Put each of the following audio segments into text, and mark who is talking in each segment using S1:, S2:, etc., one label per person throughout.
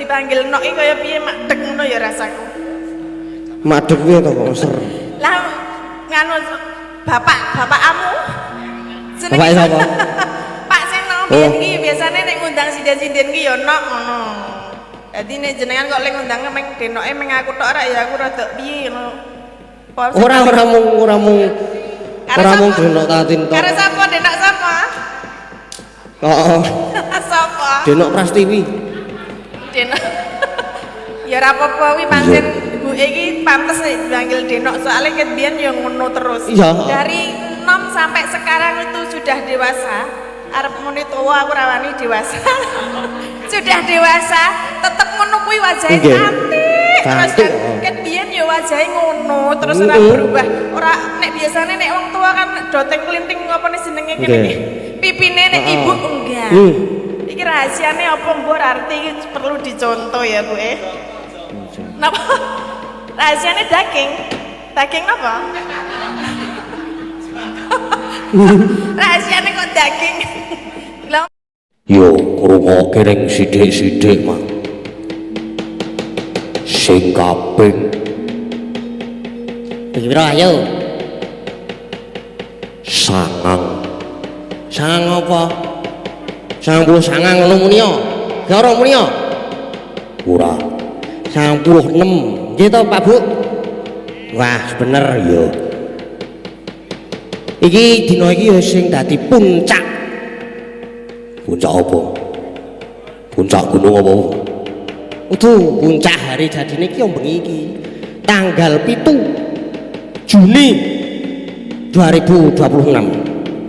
S1: dipanggil nok iki kaya piye madeg ngono ya rasaku.
S2: Madeg piye to kok ser?
S1: Lah nganu bapakmu.
S2: Bapak sapa?
S1: Pak sing nom iki biasane nek ngundang sinden-sinden ki ya nok ngono. Dadi nek jenengan kok lek ngundang meng denoke meng aku tok ora ya aku rada piye ngono.
S2: Ora mung denok tatin tok.
S1: Karo sapa denok sapa?
S2: Heeh.
S1: Sapa?
S2: Denok Prastiwi.
S1: Denok. Ya ora apa-apa kuwi pancen ibuke iki pantes dipanggil denok soalnya ket biyen ya ngono terus.
S2: Iya.
S1: Dari 6 sampai sekarang itu sudah dewasa. Arep muni tuwa aku rawani dewasa. Sudah dewasa, tetep ngono kuwi wajahe cantik. Terus ket biyen ya wajahe ngono, terus ora berubah. Ora nek biasane nek wong tua kan doteng klinting apa nih jenenge kene iki. Pipine nek ibu enggak. Iki rahasiane apa mbok arti iki perlu dicontoh ya, Bu. Napa? Rahasiane daging. Daging apa? Rahasiane kok daging.
S3: Yo ngrungokke ning sithik-sithik mah. Sing kaping
S2: pira ayo?
S3: sangang.
S2: Sangang apa? 99 ngono muni yo. Ya ora muni yo.
S3: Ora
S2: 96. Nggih to Pak Bu? Wah, bener yo. Iki dina iki ya sing dadi puncak.
S3: puncak apa? Puncak gunung apa?
S2: Udu puncak hari jadine iki yo bengi iki. Tanggal 7 Juni 2026.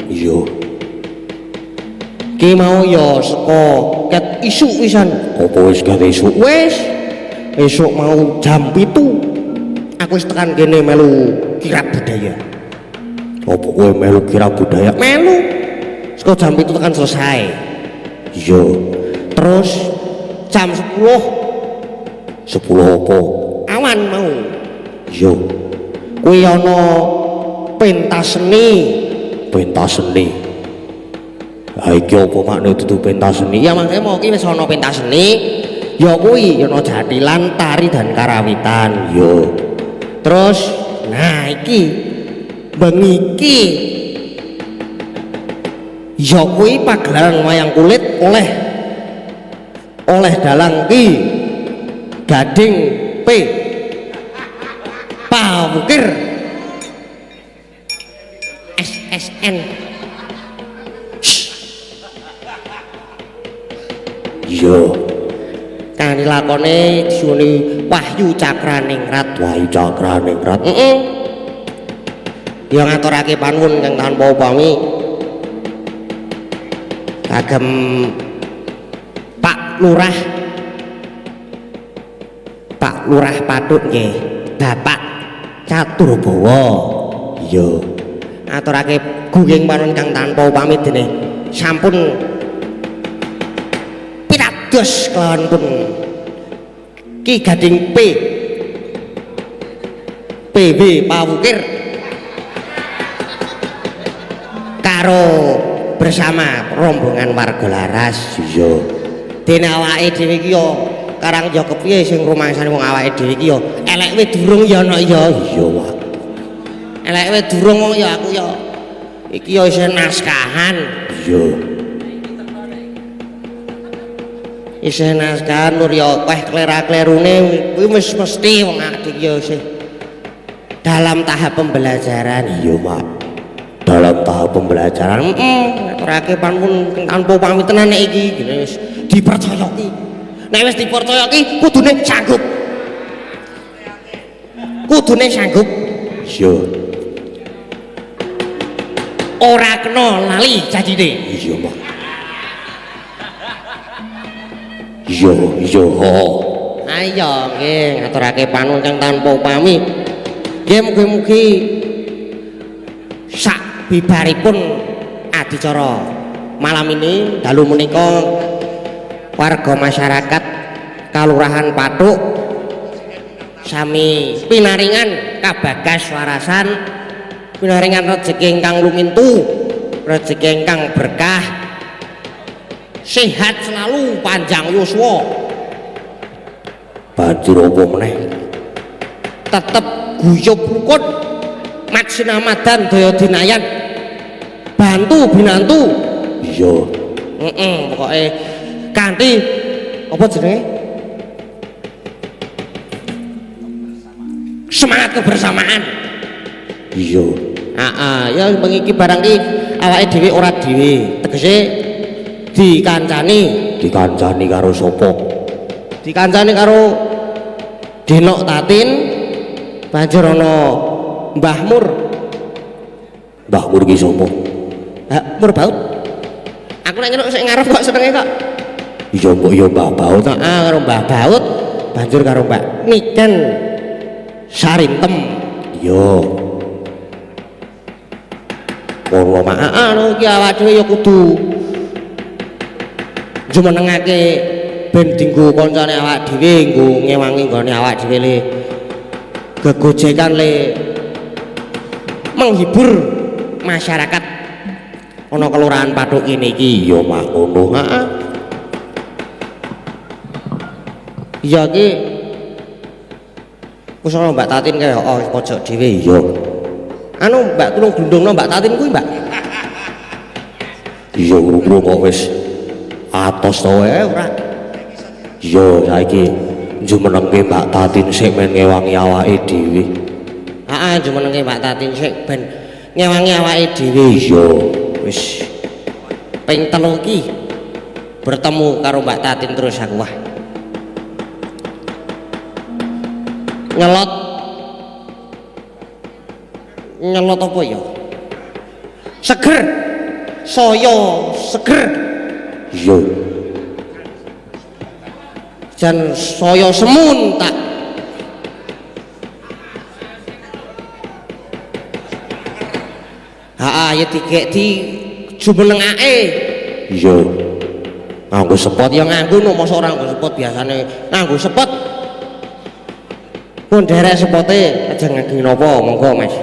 S3: Iya.
S2: Ki mau ya saka ket isuk pisan.
S3: Apa wis ket esuk?
S2: Wis esuk mau jam 7 aku wis tekan kene melu kirab budaya.
S3: Apa kowe melu kirab budaya?
S2: Melu saka jam 7 tekan selesai.
S3: Iya.
S2: Terus jam 10
S3: apa?
S2: awan mau.
S3: Iya.
S2: Kuwi ana pentas seni.
S3: Pentas seni. Ha iki apa makne dudu pentas seni?
S2: Ya makane mau ki wis ana pentas seni. Ya kuwi ana jatilan, tari dan karawitan.
S3: Yo.
S2: Terus nah iki bengi iki ya kuwi pagelaran wayang kulit oleh dalang ki Gading P Pawukir SSN.
S3: Iya.
S2: Kang dilakone disuwuni Wahyu Cakraningrat.
S3: Wahyu Cakraningrat.
S2: Ya ngaturake panuwun kang tanpa upami kagem Pak Lurah Pathuk nggih, Bapak Caturbawa.
S3: Iya.
S2: Ngaturake gunging panuwun kang tanpa upami dene sampun pitados kelawan pun Ki Gading PB Pawukir karo bersama rombongan warga laras.
S3: Iya.
S2: Dene awake dhewe iki ya karang ya kepiye sing rumangsane wong awake dhewe iki ya elek we durung ya ana ya.
S3: Iya, Pak.
S2: Elek we durung wong ya aku ya iki ya isih naskahan.
S3: Iya.
S2: Isih naskahan nur ya weh klera-klerune kuwi wis mesti wong adik ya isih dalam tahap pembelajaran.
S3: Iya, Pak. Dalam tahap pembelajaran.
S2: Ngaturake panuwun tanpa pamit tenan nek iki wis dipercayaki. Nek wis dipercayaki kudune sanggup. Kudune sanggup.
S3: Iya.
S2: Ora kena lali janjine.
S3: Iya, Pak. Iya.
S2: Ayo nggih ngaturake panuwun kang tanpa upami. Nggih mugi-mugi sak bibaripun adicara malam ini dalu menika warga masyarakat Kalurahan Pathuk sami pinaringan kabagas warasan, pinaringan rejeki ingkang lumintu, rejeki ingkang berkah, sehat selalu, panjang yuswa.
S3: banjur apa meneh
S2: tetep guyub rukun mat sinamadan daya dinayan bantu binantu
S3: iya
S2: pokoknya kanthi apa jenenge semangat kebersamaan
S3: iya
S2: ya mengiki barang ki awake dhewe ora dhewe tegese dikancani
S3: karo sapa
S2: dikancani karo Denok Tatin banjur ana Mbah Mur
S3: ki sapa
S2: Mur Baut aku nek sik ngarep kok senenge kok
S3: iya mbok ya Mbah Baut
S2: karo Mbah Baut banjur karo Mbak Niken Sarintem
S3: iya
S2: ngono lho iki awak dhewe ya kudu jumenengake ben dinggo kancane awak dhewe nggo ngewangi nggone awak dhewe le gegojekan le menghibur masyarakat ana kelurahan Pathuk kene iki
S3: iya mak ngono
S2: iya ki wis ana Mbak Tatin kaya pojok dhewe
S3: iya
S2: anu Mbak tulung glundungno Mbak Tatin kuwi Mbak
S3: iya urung kok wis atos to wae ora iya saiki jumenengke Mbak Tatin sik men ngewangi awake dhewe
S2: jumenengke Mbak Tatin sik ben ngewangi awake dhewe
S3: iya
S2: wis ping 3 iki bertemu karo Mbak Tatin terus aku wah nyelot apa ya seger saya seger
S3: iya
S2: jan saya semun tak ya dikek di jumenengake
S3: iya nganggo sepot
S2: ya nganggo no masa ora nganggo sepot biasane nganggo sepot pun derek sepote aja nganggo napa monggo Mas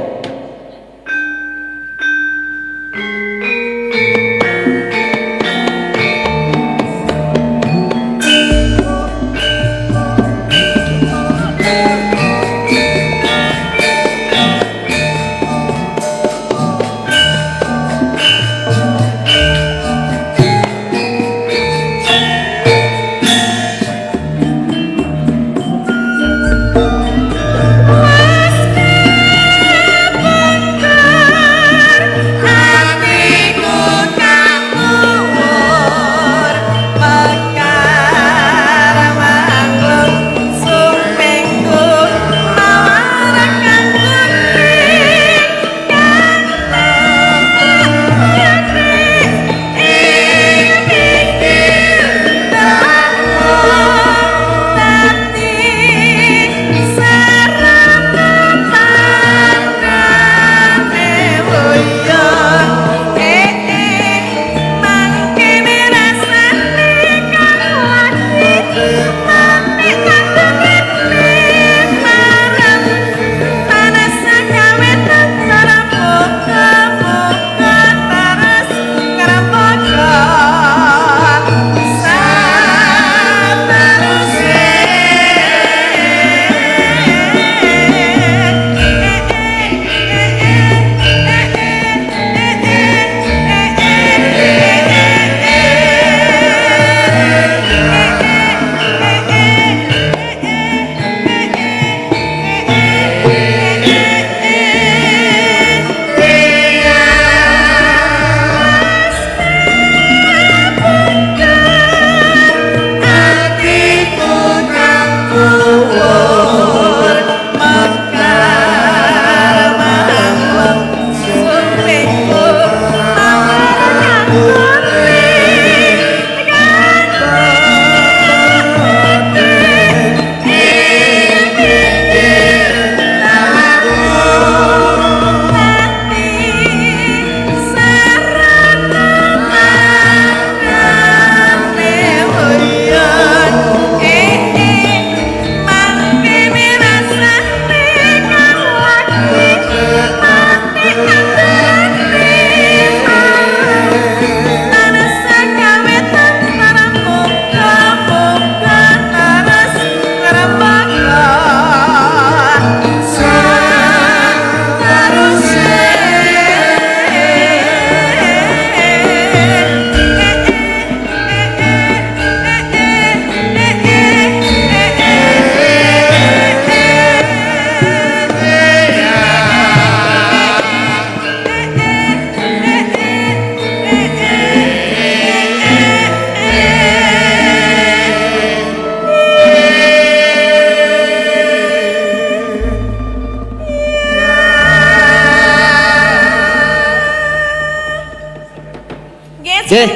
S2: Nggih.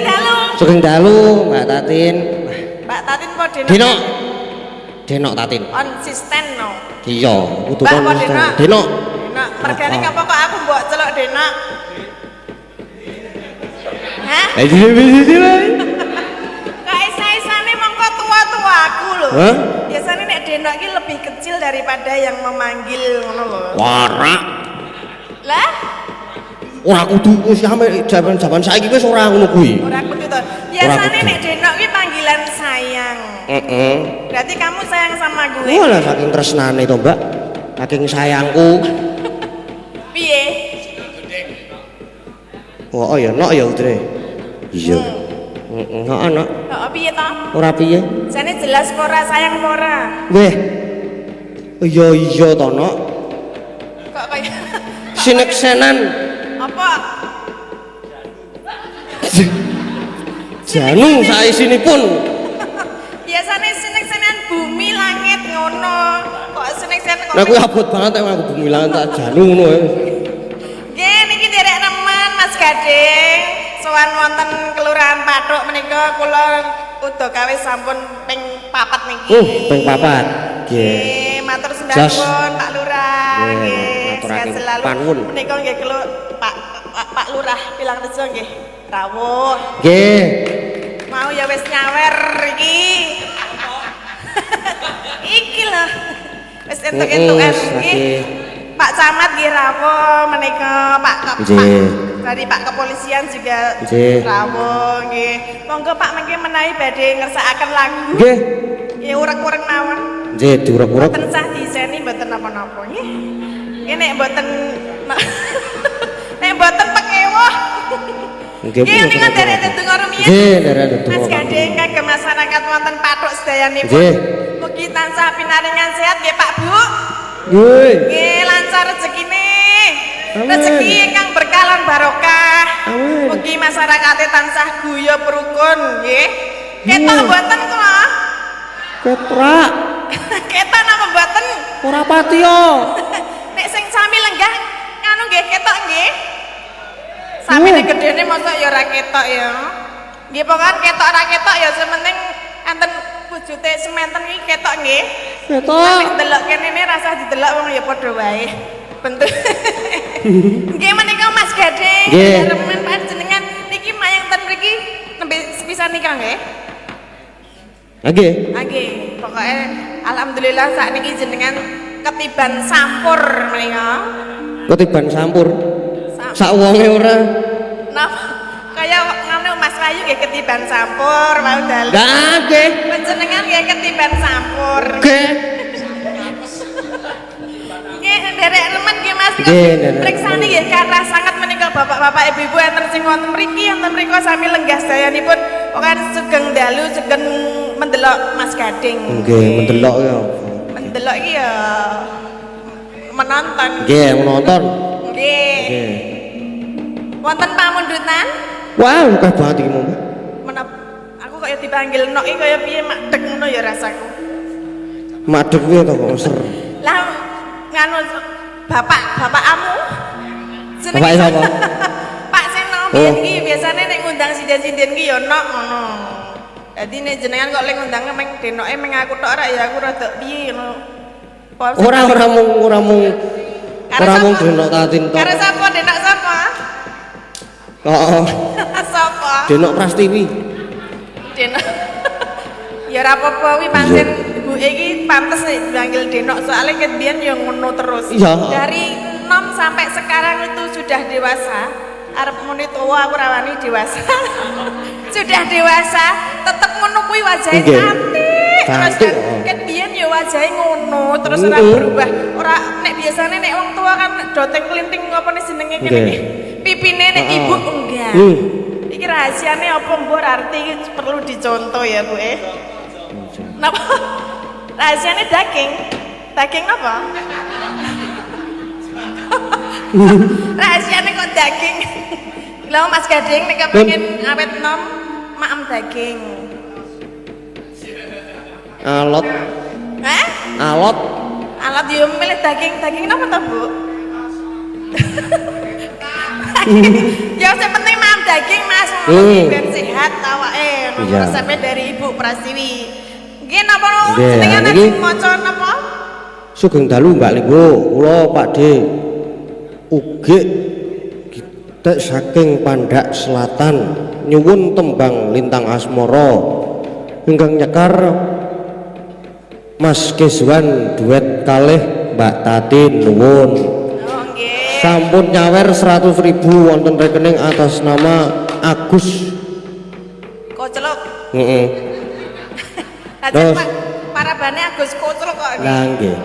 S2: Sugeng dalu Mbak Tatin.
S1: Mbak Tatin po Denok.
S2: Denok. Denok Tatin.
S1: Konsisten no.
S2: Iya, kudu
S1: Mbak, apa
S2: konsisten.
S1: Denok?
S2: Denok.
S1: Denok, mergane apa kok aku mbok celok Denok? Hah? Kok isa-isane mongko tua-tuaku lho.
S2: Hah?
S1: Biasanya nek Denok iki lebih kecil daripada yang memanggil ngono lho.
S2: Warak.
S1: Lah,
S2: Ora kudu wis sampe jaman saiki wis ora ngono kuwi.
S1: ora kudu to. Biasanya
S2: kudu.
S1: nek Denok iki panggilan sayang.
S2: Heeh.
S1: Berarti kamu sayang sama gue.
S2: Walah saking tresnane to, Mbak. Saking sayangku.
S1: Piye?
S2: Oh ya, nok ya udre. Iya. Heeh, nok.
S1: Kok piye to?
S2: Ora piye?
S1: Jane jelas kok ora sayang apa ora?
S2: Weh. Iya to, nok.
S1: Kok kaya
S2: Sineksenan.
S1: apa?
S2: Janu saisinipun.
S1: Biasanya sinek-sinekan bumi langit ngono. Kok sinek-sinekan
S2: Lah kuwi abot banget nek aku bumilan tak janu ngono ae.
S1: Nggih niki derek remen Mas Gading. Sowan wonten Kelurahan Pathuk menika kula uda kawis sampun ping 4 niki.
S2: Ping 4. Nggih.
S1: Nggih, matur sembah
S2: Jas.
S1: nuwun Pak Lurah.
S2: Nggih,
S1: Nggih,
S2: ngaturaken
S1: sehat selalu.
S2: panuwun.
S1: Menika nggih kula Pak Lurah Pilang Rejo nggih. Rawuh.
S2: Nggih.
S1: Mau ya wis nyawer iki. Iki lho. Wis entuk-entukan
S2: Wis,
S1: nggih.
S2: nggih.
S1: Pak Camat nggih rawuh menika
S2: Nggih.
S1: dari Pak Kepolisian juga
S2: Nggih.
S1: rawuh nggih. Monggo Pak mengke menawi badhe ngersakaken lagu.
S2: Nggih.
S1: Ya urek-urek mawon.
S2: Nggih, diurek-urek.
S1: Mboten sah diseni mboten napa-napa nggih. Nggih nek mboten nek mboten pekewuh.
S2: Nggih,
S1: Nggih
S2: mboten
S1: ningen derek
S2: apa-apa.
S1: tetunggal rumiyin.
S2: Nggih, derek tetunggal.
S1: Mas Gading kagem masyarakat wonten Pathuk sedayanipun.
S2: Nggih.
S1: Mugi tansah pinaringan sehat nggih Pak Bu.
S2: Nggih.
S1: Nggih lancar rezekine.
S2: Amin.
S1: Rezeki ingkang berkah lan barokah.
S2: Amin.
S1: Mugi masyarakate tansah guyub rukun nggih. Ketok
S2: Iya.
S1: mboten kula.
S2: Ketrak.
S1: Ketok napa mboten?
S2: Ora pati yo.
S1: Nek sing sami lenggah nganu nggih ketok nggih. Sami nek gedene mosok ya ora ketok ya. Nggih pokoke ketok ora ketok ya sementing enten wujute sementen iki ketok nggih.
S2: Ketok.
S1: Nek delok kene ne rasa didelok wong ya padha wae. Bentuk. Nggih menika Mas Gading.
S2: Nggih.
S1: Remen panjenengan niki mayang ten mriki nembe sepisan nikah nggih.
S2: Nggih.
S1: Nggih, pokoke alhamdulillah sakniki jenengan ketiban sampur menika.
S2: Ketiban sampur. Sak wonge ora.
S1: Nah, kaya nganu Mas Wayu nggih ketiban sampur mau dalu.
S2: Nggih.
S1: Panjenengan nggih ketiban sampur.
S2: Nggih.
S1: Nggih, nderek remen nggih Mas.
S2: Nggih, nderek.
S1: Priksane nggih kathah sangat menika bapak-bapak ibu-ibu enten sing wonten mriki enten mriku sami lenggah sedayanipun. Pokoke sugeng dalu sugeng mendelok Mas Gading.
S2: Nggih, mendelok ya.
S1: Mendelok iki ya menonton.
S2: Nggih, menonton.
S1: Nggih.
S2: Nggih.
S1: Wonten pamundutan?
S2: Wah, akeh banget iki, Mbak.
S1: Menapa aku kaya dipanggil nok iki kaya piye madeg ngono ya rasaku.
S2: Madeg kuwi to kok ser.
S1: Lah nganu bapakmu jenenge
S2: Bapak sapa?
S1: Pak Seno
S2: Oh.
S1: iki biasane nek ngundang sinden-sinden ki ya nok ngono. Dadi nek jenengan kok lek ngundang meng denoke meng aku tok ora ya aku rada piye ngono.
S2: Ora mung denok Tatin tok.
S1: Karo sapa denok sapa?
S2: Heeh.
S1: Sapa?
S2: Denok Prastiwi.
S1: Denok. Ya ora apa-apa kuwi pancen ibuke iki pantes nek dipanggil Denok soalnya ket biyen ya ngono terus.
S2: Iya.
S1: Dari 6 sampai sekarang itu sudah dewasa. Arep muni tuwa aku ra wani dewasa. Sudah dewasa, tetep ngono kuwi wajahe
S2: Nggih.
S1: cantik. Terus
S2: Cantik,
S1: kan
S2: oh.
S1: ket biyen ya wajahe ngono, terus ora berubah. Ora nek biasane nek wong tua kan doteng klinting apa nih jenenge kene
S2: Nggih.
S1: iki. Pipine nek
S2: Heeh.
S1: ibu enggak.
S2: Hmm.
S1: Iki rahasiane apa mbok arti iki perlu dicontoh ya, Bu Napa? Rahasiane daging. Daging apa? Rahasiane kok daging. Lha Mas Gading nek kepengin awet nom maem daging.
S2: Alot.
S1: Hah?
S2: Alot.
S1: Alat yo milih daging napa to, Bu? Ya sing penting maem daging Mas, biar sehat awake. Nomor resepnya dari Ibu Prasiwi. Nggih napa jenengan lagi maca napa?
S2: Sugeng dalu Mbak Linggo, kula Pakde ugi kita saking Pandak Selatan nyuwun tembang Lintang Asmara ingkang nyekar Mas Keswan duet kalih Mbak Tatin nuwun. Sampun nyawer 100.000 wonten rekening atas nama Agus
S1: Kocelok.
S2: Heeh.
S1: Terus parabane Agus Kocelok kok.
S2: Lah nggih.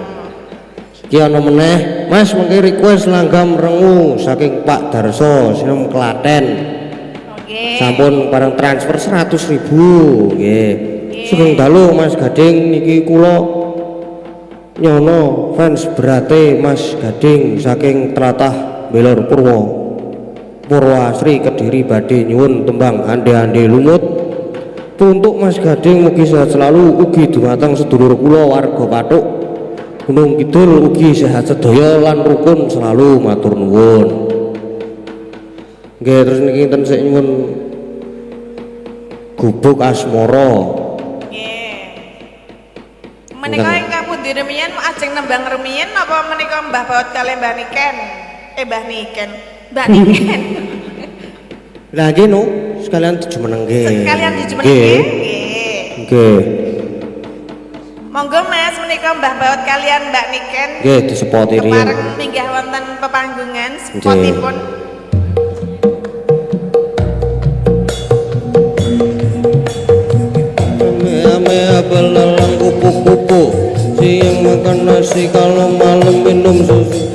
S2: Iki ana meneh, Mas mengki request langgam rengu saking Pak Darso sinem Klaten.
S1: Nggih.
S2: Sampun bareng transfer 100.000 nggih. Sugeng dalu Mas Gading niki kula nyono fans berate Mas Gading saking tlatah Belor Purwasri Kediri badhe nyuwun tembang ande-ande lumut untuk Mas Gading mugi sehat selalu ugi dumateng sedulur kula warga Pathuk Gunung Kidul ugi sehat sedaya lan rukun selalu matur nuwun. Nggih terus niki enten sik nyuwun Gubuk Asmara.
S1: Menika ingkang pundi remiyen ajeng nembang remiyen apa menika Mbah Baut kalih Mbah Niken? Mbah Niken. Mbah Niken.
S2: Lah nggih no, sekalian dijumeneng nggih.
S1: Sekalian dijumeneng nggih.
S2: Nggih.
S1: Monggo Mas menika Mbah Baut kalian Mbak Niken.
S2: Nggih disepoti riyen.
S1: Kepareng minggah wonten pepanggungan spotipun.
S2: Belalang kupu-kupu siang makan nasi kalau malam minum susu.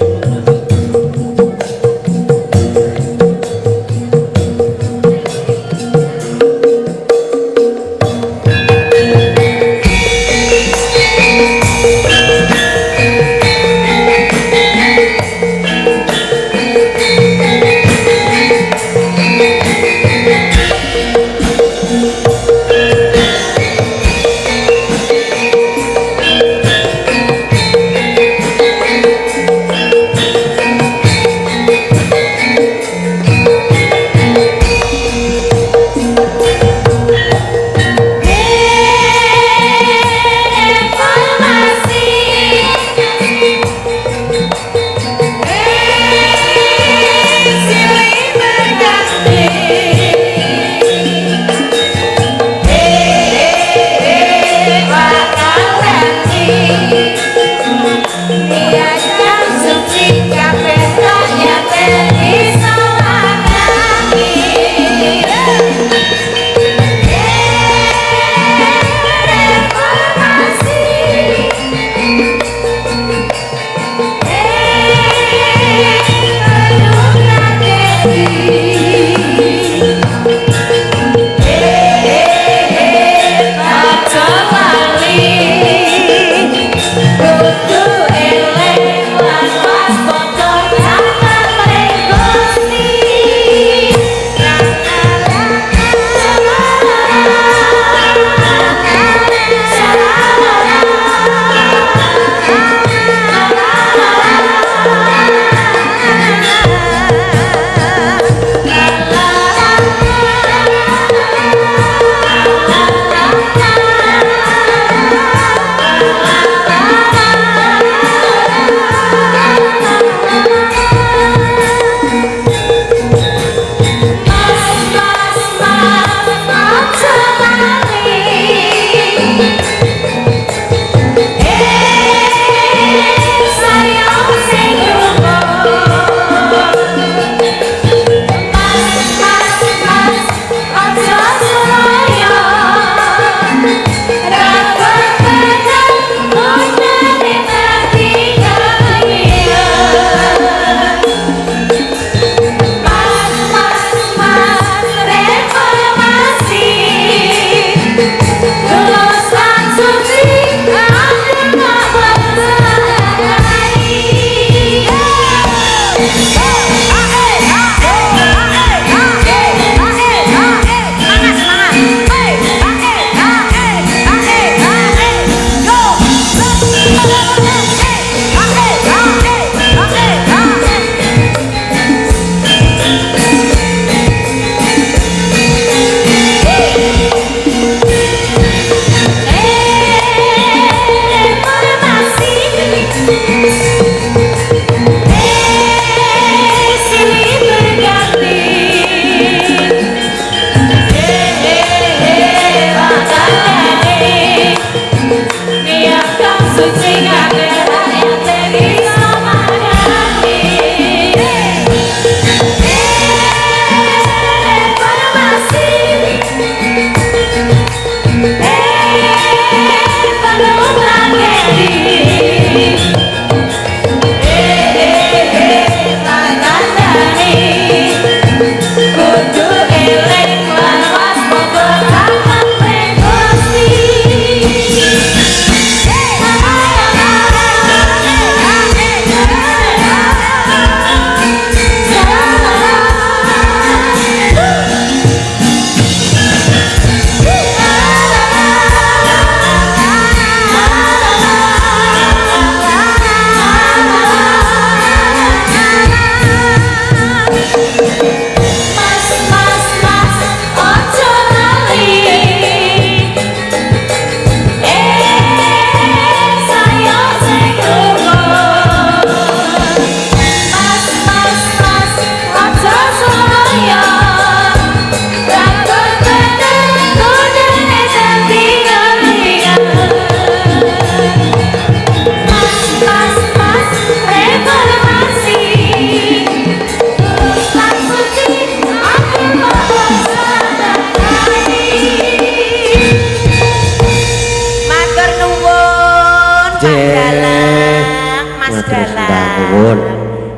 S2: nuwun.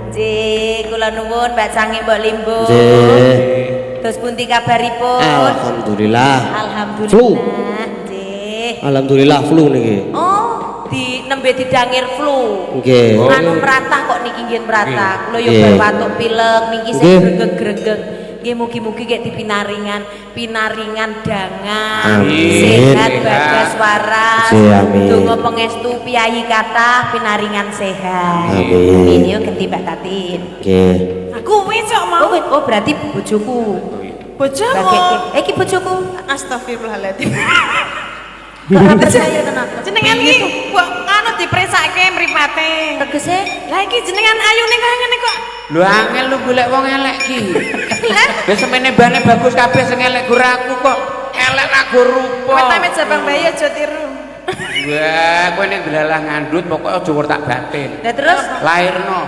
S1: Nggih, kula nuwun Mbak Sangi Mbok Limbo.
S2: Nggih.
S1: Terus pundi kabaripun?
S2: Alhamdulillah.
S1: Alhamdulillah.
S2: Flu.
S1: Nggih.
S2: Alhamdulillah flu niki.
S1: Oh, di nembe didangir flu.
S2: Nggih.
S1: Anu mratah kok niki nggih mratah. Kula yo
S2: Nggih.
S1: batuk pilek niki sing
S2: Nggih.
S1: gregeg-gregeg. Nggih mugi-mugi kek dipinaringan dangan.
S2: Amin.
S1: Sehat bagas waras.
S2: Amin.
S1: Donga pangestu piyayi kathah pinaringan sehat.
S2: Amin.
S1: Ini yo ganti Mbak Tatin.
S2: Nggih.
S1: Aku wis kok mau. Oh, berarti bojoku. Bojomu. Iki bojoku. Astagfirullahaladzim. Ora percaya tenan. Jenengan iki kok anu dipresake mripate. Tegese? Lah iki jenengan ayune kaya ngene kok.
S4: Lho angel lu golek wong elek ki. Wis semene bane bagus kabeh sing elek gur aku kok. Elek ra gur rupa.
S1: Kowe tamit jabang bayi aja tiru.
S4: Wah, kowe nek delalah ngandut pokoke aja wertak batin.
S1: Lah terus
S4: Lairno.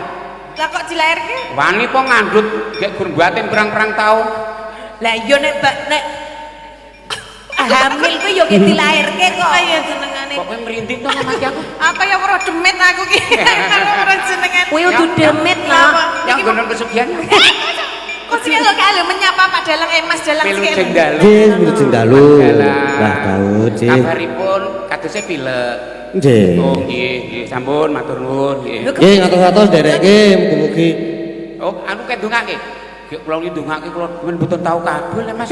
S1: lah kok dilairke?
S4: Wani po ngandut gek gur batin perang-perang taun.
S1: Lah iya nek hamil kuwi yo dilairke kok. Ayo jenengane.
S4: Kok kowe merinding to mati aku.
S1: Apa ya ora demit aku ki. Ora jenengan. Kuwi
S4: Ya,
S1: udah demit lah.
S4: Yang bener pesugihan.
S1: Kok sing kalau menyapa Pak Dalang Mas Dalang
S4: Pilu
S1: sik.
S4: jengdalu.
S2: Nggih, milu jengdalu.
S4: Dalang.
S2: Mbah Daud, nggih.
S4: Kabaripun kadose pilek.
S2: Nggih.
S4: Oh nggih, nggih sampun matur nuwun nggih.
S2: Nggih, ngatos-ngatos ndereke mugi-mugi.
S4: Oh, anu kek ndongake. Gek kula ndongake kula men mboten tau kabul Mas.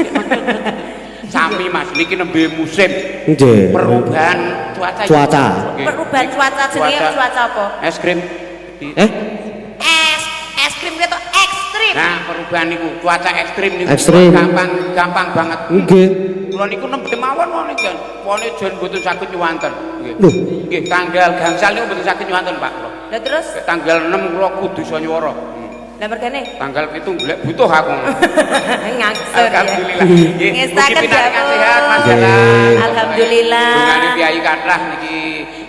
S4: Sami Mas, niki nembe musim
S2: Nggih.
S4: perubahan cuaca.
S2: Cuaca.
S4: Nggih.
S1: Perubahan cuaca jenenge cuaca apa?
S4: Es krim.
S1: Es krim gitu ekstrim.
S4: Nah, perubahan niku cuaca ekstrim niku
S2: Ekstrim.
S4: gampang banget.
S2: Nggih.
S4: Kula niku nembe mawon wong iki. Wone jan mboten saged nyuwanten. Nggih.
S2: Lho.
S4: Nggih, tanggal gangsal niku mboten saged nyuwanten, Pak. Kula.
S1: Lah terus
S4: Tanggal 6 kula kudu iso nyuwara.
S1: lah mergane
S4: Tanggal 7 golek butuh aku.
S1: ngangsur ya.
S4: Alhamdulillah. Nggih.
S1: Ngestaken
S4: Mugi pinaringan
S1: dawuh.
S4: sehat Mas
S2: Nggih.
S4: Dalang.
S1: Alhamdulillah.
S4: Dungane Kyai kathah niki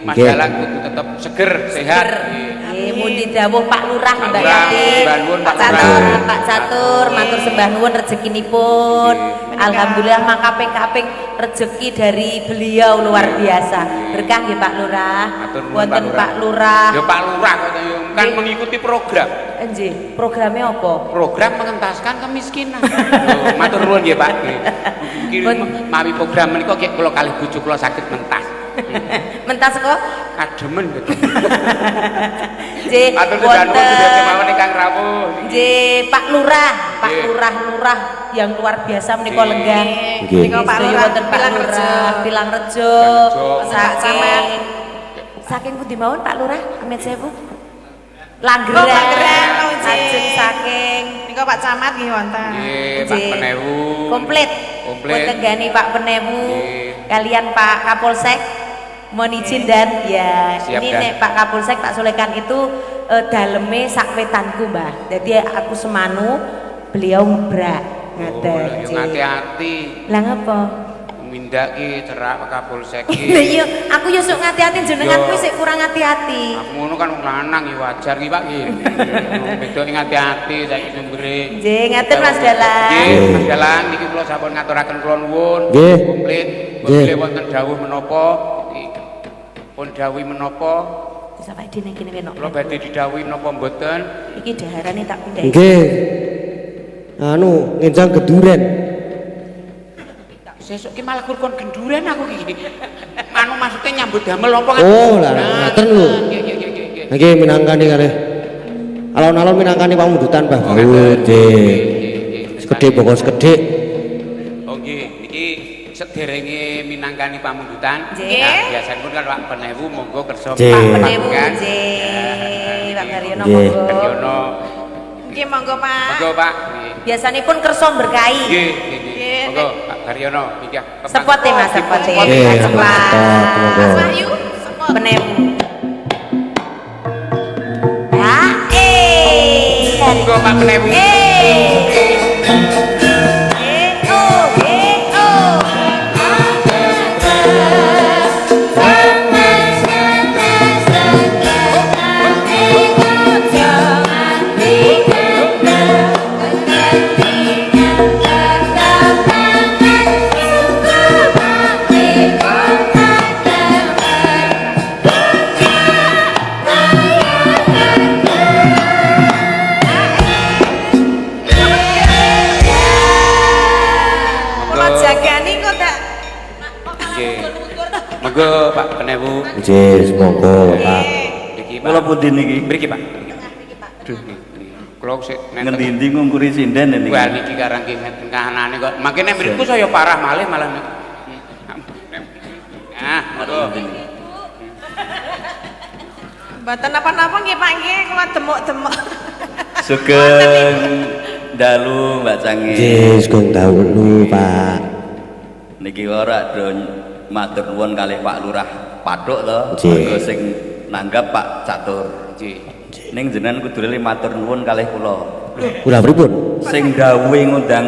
S4: Mas
S2: Nggih.
S4: Dalang kudu tetep seger, sehat. Nggih.
S1: Nggih, mundi dawuh Pak Lurah
S4: Pak
S1: Mbak
S4: Lurah,
S1: Yati.
S4: sembah nuwun,
S1: Pak
S4: Pak
S1: Catur,
S4: Lurah.
S1: Pak Catur, matur sembah nuwun rezekinipun. Alhamdulillah mangkaping-kaping rezeki dari beliau luar biasa. Berkah nggih Pak Lurah.
S4: Matur nuwun,
S1: Wonten
S4: Pak
S1: Pak Lurah.
S4: Ya Pak Lurah kok ya, kan mengikuti program.
S1: Nggih, programnya apa?
S4: Program mengentaskan kemiskinan. Loh, matur nuwun nggih Pak. Nggih. Mungkin mawi program menika nggih kula kalih bojo kula saged mentas.
S1: Mentas kok?
S4: Kademen betul.
S1: Nggih,
S4: Matur nuwun
S1: wonten
S4: kemawon ingkang rawuh.
S1: Nggih, Pak Lurah, Pak
S4: Nggih.
S1: Lurah yang luar biasa menika
S4: Nggih.
S1: lenggah.
S2: Nggih.
S1: Menika Pak Lurah wonten Pak Lurah, Bilangrejo, saking pundi mawon Pak Lurah? Amit sewu. Langgeran, ajeng saking
S5: Nika Pak Camat nggih wonten.
S4: Nggih, Pak
S1: Nggih.
S4: Penewu.
S1: komplit.
S4: Komplit.
S1: Wonten gani Pak Penewu
S4: Nggih.
S1: kalian Pak Kapolsek. Mohon izin dan ya
S4: Siap,
S1: ini
S4: Dan.
S1: nek Pak Kapolsek tak solekan itu daleme sakwetanku Mbah. Jadi aku semanu, beliau ngebrak.
S4: Oh,
S1: Ngaten.
S4: yo hati-hati.
S1: Lah ngapa?
S4: mindak ki cerak Kapolsek
S5: Lah
S4: ki.
S5: iya, aku yo sok ngati-ati jenengan
S4: Yo.
S5: kuwi sik kurang hati-hati.
S4: Aku ngono kan wong lanang ya wajar ki Pak ki. Beda ing ati-ati saiki sumbere.
S5: Nggih, ngaten Mas Dalang.
S4: Nggih, Mas Dalang niki kula sampun ngaturaken kula nuwun.
S2: Nggih.
S4: Komplit.
S2: Nggih.
S4: Bilih wonten dawuh menapa? Pun dawuhi menapa?
S5: Sampai dene kene wenok.
S4: Kula badhe didhawuhi menapa mboten?
S5: Iki daharane tak pindah.
S2: Nggih. Anu ngenjang geduren.
S4: Sesuk ki malah kon genduren aku ki. Anu maksudnya nyambut damel apa kan?
S2: Oh, lah ngaten lho.
S4: Nggih.
S2: Niki minangkani kalih. Alon-alon minangkani pamundutan Mbah Baut. Nggih. Segede bokos gedhe.
S4: Oh nggih, niki sederenge minangkani pamundutan.
S5: Nggih.
S4: Nah, biasanipun kan Pak Penewu monggo kersa
S2: Nggih.
S5: Pak
S2: Pak
S5: Penewu
S4: kan.
S5: nggih. Pak Haryono
S2: Nggih.
S5: monggo.
S4: Karyono.
S1: Nggih monggo Pak.
S4: Monggo Pak. Nggih.
S5: Biasanipun kersa berkahi.
S4: Nggih, nggih. Monggo Pak Karyono iki.
S5: Sepot ya, Mas, sepot ya.
S2: Nggih,
S5: Sepot.
S2: monggo.
S1: Mas Wahyu, sepot.
S5: Penewu.
S4: Monggo Pak Penewu.
S1: Kula jagani kok tak
S4: Nggih. Monggo Pak Penewu.
S2: Nggih, monggo Pak.
S4: Niki Pak.
S6: Kula pundi niki?
S4: Mriki Pak. Duh, kula sik nenten.
S6: Ngendi-endi ngungkuri sinden niki.
S4: Wah niki karang ki ngeten kahanane kok. Makene mriku saya parah malih malah. Ah, monggo.
S1: mboten napa-napa nggih Pak nggih kula demuk-demuk.
S6: Sugeng dalu Mbak Canggih.
S2: Nggih, sugeng dahulu Pak.
S6: Niki ora do matur nuwun kalih Pak Lurah Pathuk to.
S2: Nggih.
S6: Mergo sing nanggap Pak Catur.
S4: Nggih.
S6: Ning jenengan kudu lili matur nuwun kalih kula.
S2: Kula pripun?
S6: Sing dawuhe ngundang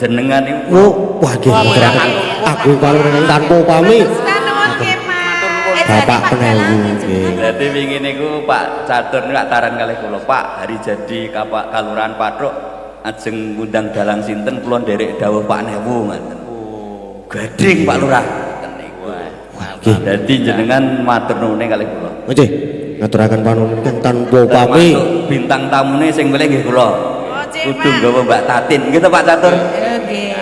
S6: jenengan niku
S2: Oh, wah nggih ngaturaken. Aku kalih tanpa upami.
S1: Nuwun nggih Pak.
S2: Bapak Penewu nggih.
S6: Dadi wingi niku Pak Catur niku taran kalih kula, Pak, hari jadi Kalurahan Pathuk ajeng ngundang dalang sinten kula nderek dawuh Pak Newu ngaten. Oh, gading Pak Lurah ngaten niku.
S2: Nggih.
S6: Dadi jenengan matur nuwun kalih kula.
S2: Nggih, ngaturaken panuwun tanpa upami.
S6: Termasuk bintang tamune sing milih nggih kula.
S1: nggih,
S6: Kudu
S1: Pak.
S6: nggawa Mbak Tatin, gitu Pak Catur.
S5: Nggih.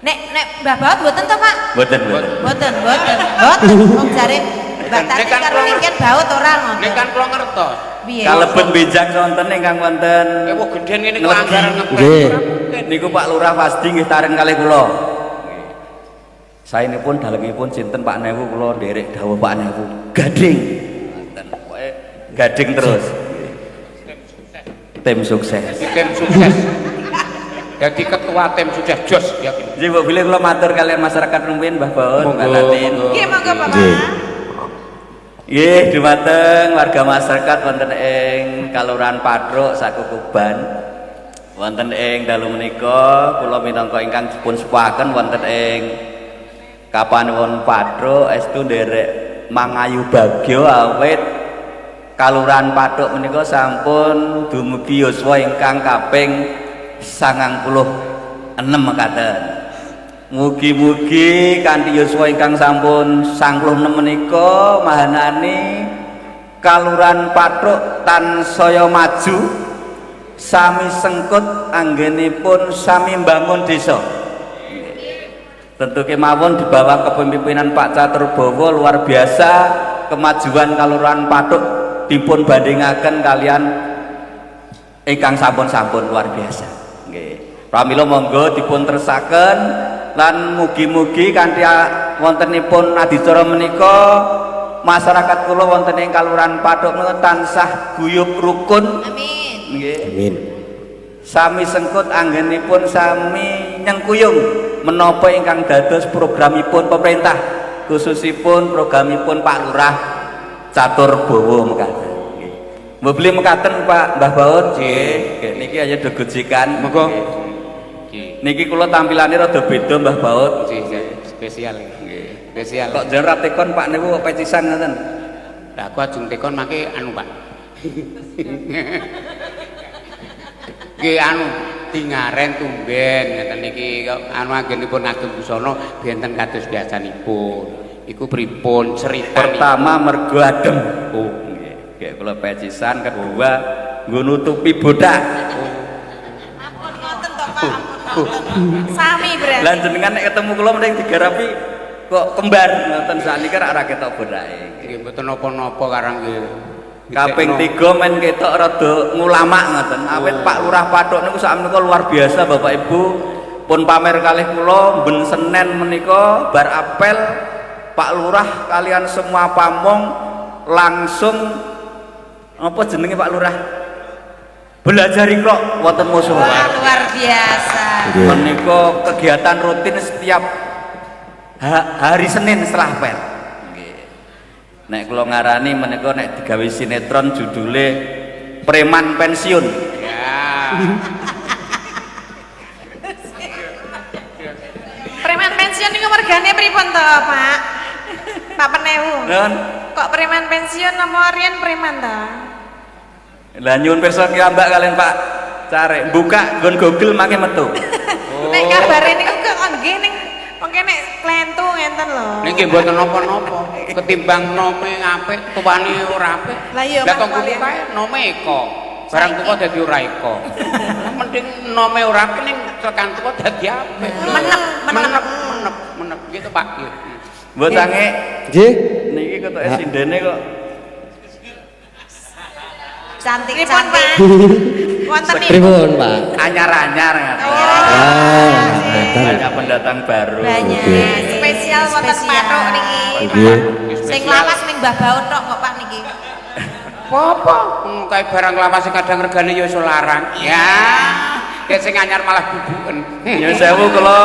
S5: Nek Mbah Baut mboten to, Pak?
S6: Mboten, mboten.
S5: Mboten. Wong jare Mbak Tati
S4: Nek kan
S5: karo
S4: kula-
S5: Lingken Baut ora ngono.
S4: Nek kan kula ngertos.
S5: Piye?
S6: Kalebet benjang sonten ingkang wonten.
S4: Ewo gedhen ngene kok
S6: Ngelegi.
S4: anggaran ngebet
S2: Nggih.
S4: ora mungkin.
S6: Niku Pak Lurah pasti nggih taren kalih kula. Saenipun dalengipun sinten Pak Newu kula nderek dawuh Pak Newu. Gading. Ngoten. Pokoke gading terus. Tim sukses.
S4: Tim sukses. Jadi ketua tim sukses jos yakin.
S6: Jadi mbok bilih kula matur kalian masyarakat rumiyin Mbah Baun, Mbak
S4: Monggo,
S6: Tatin.
S4: monggo.
S1: Nggih monggo Bapak.
S2: Nggih.
S6: Nggih, dumateng warga masyarakat wonten ing Kalurahan Pathuk Sakukuban. Wonten ing dalu menika kula minangka ingkang dipun sepuhaken wonten ing Kapanuwun Pathuk estu nderek mangayu bagya awit Kalurahan Pathuk menika sampun dumugi yuswa ingkang kaping 96 mekaten. Mugi-mugi kanthi yuswa ingkang sampun 96 menika mahanani Kalurahan Pathuk tansaya maju sami sengkut anggenipun sami mbangun desa. Tentu kemawon di bawah kepemimpinan Pak Catur Bowo luar biasa kemajuan Kalurahan Pathuk dipun bandingaken kalian ingkang sampun-sampun luar biasa. Nggih. Pramila monggo dipun tersaken lan mugi-mugi kanthi wontenipun adicara menika masyarakat kula wonten ing Kalurahan Pathuk menika tansah guyub rukun.
S5: Amin.
S6: Nggih.
S2: Amin.
S6: Sami sengkut anggenipun sami nyengkuyung menapa ingkang dados programipun pemerintah khususipun programipun Pak Lurah Catur Bowo mekaten. Nggih. Mbok beli mekaten Pak Mbah Baun. Nggih. Niki aja degojikan.
S4: Monggo.
S6: Niki kula tampilane rada beda Mbah Baut.
S4: Nggih. spesial nggih. Spesial.
S6: Kok jan ra tekon Pak niku pecisan ngoten.
S4: Lah aku ajeng tekon mangke anu Pak. Nggih anu Dingaren tumben ngeten niki anu anggenipun ngagem busana benten kados biasanipun. Iku pripun cerita
S6: Pertama mergo adem. Oh nggih. Nggih kula pecisan, kedua nggo nutupi bodak.
S1: Ampun ngoten to Pak, ampun. Sami berarti.
S6: Lah jenengan nek ketemu kula mending digarapi kok kembar ngoten sakniki ora ketok bodake.
S4: nggih mboten napa-napa karang nggih.
S6: Kaping 3 men ketok rada ngulamak ngoten. Awit Pak Lurah Pathuk niku sakmenika luar biasa Bapak Ibu. Pun pamer kalih kula ben Senin menika bar apel Pak Lurah kalian semua pamong langsung apa jenenge Pak Lurah? Belajar ikrok wonten mushola.
S5: Wah, luar biasa.
S6: Menika kegiatan rutin setiap hari Senin setelah apel. Nek kula ngarani menika nek digawe sinetron judule Preman Pensiun.
S4: Ya.
S1: Preman pensiun niku mergane pripun to, Pak? Pak Penewu.
S6: Nun,
S1: Kok preman pensiun apa riyen preman to?
S6: lah nyuwun pirsa kiambak kalian Pak Cari buka nggon Google mangke metu.
S1: Nek kabare niku kok nggih ning mengke nek klentu ngenten lho.
S4: Niki mboten napa-napa. Ketimbang nome apik, tuwane ora apik.
S1: Lah iya,
S4: Lah
S1: Mas,
S4: kok kuwi
S1: kalian.
S4: kae nome eko. Barang tuwa dadi ora eko. Mending nome ora apik ning tekan tuwa dadi apik. Menep gitu Pak.
S6: Mbok tange
S2: Nggih.
S6: niki ketoke sindene kok
S5: Cantik
S1: Pripun,
S5: cantik.
S1: Pak? Wonten niku.
S2: Pripun, Pak?
S6: anyar-anyar ngaten.
S2: Ah,
S6: Banyak pendatang baru.
S5: Banyak.
S1: Spesial wonten
S5: Spesial.
S1: Pathuk niki.
S2: Nggih.
S5: Sing lawas ning Mbah Baut tok kok Pak niki.
S4: Apa? Kayak barang lawas sing kadang regane ya iso larang. Ya. Kayak sing anyar malah bubuken.
S6: Ya sewu kula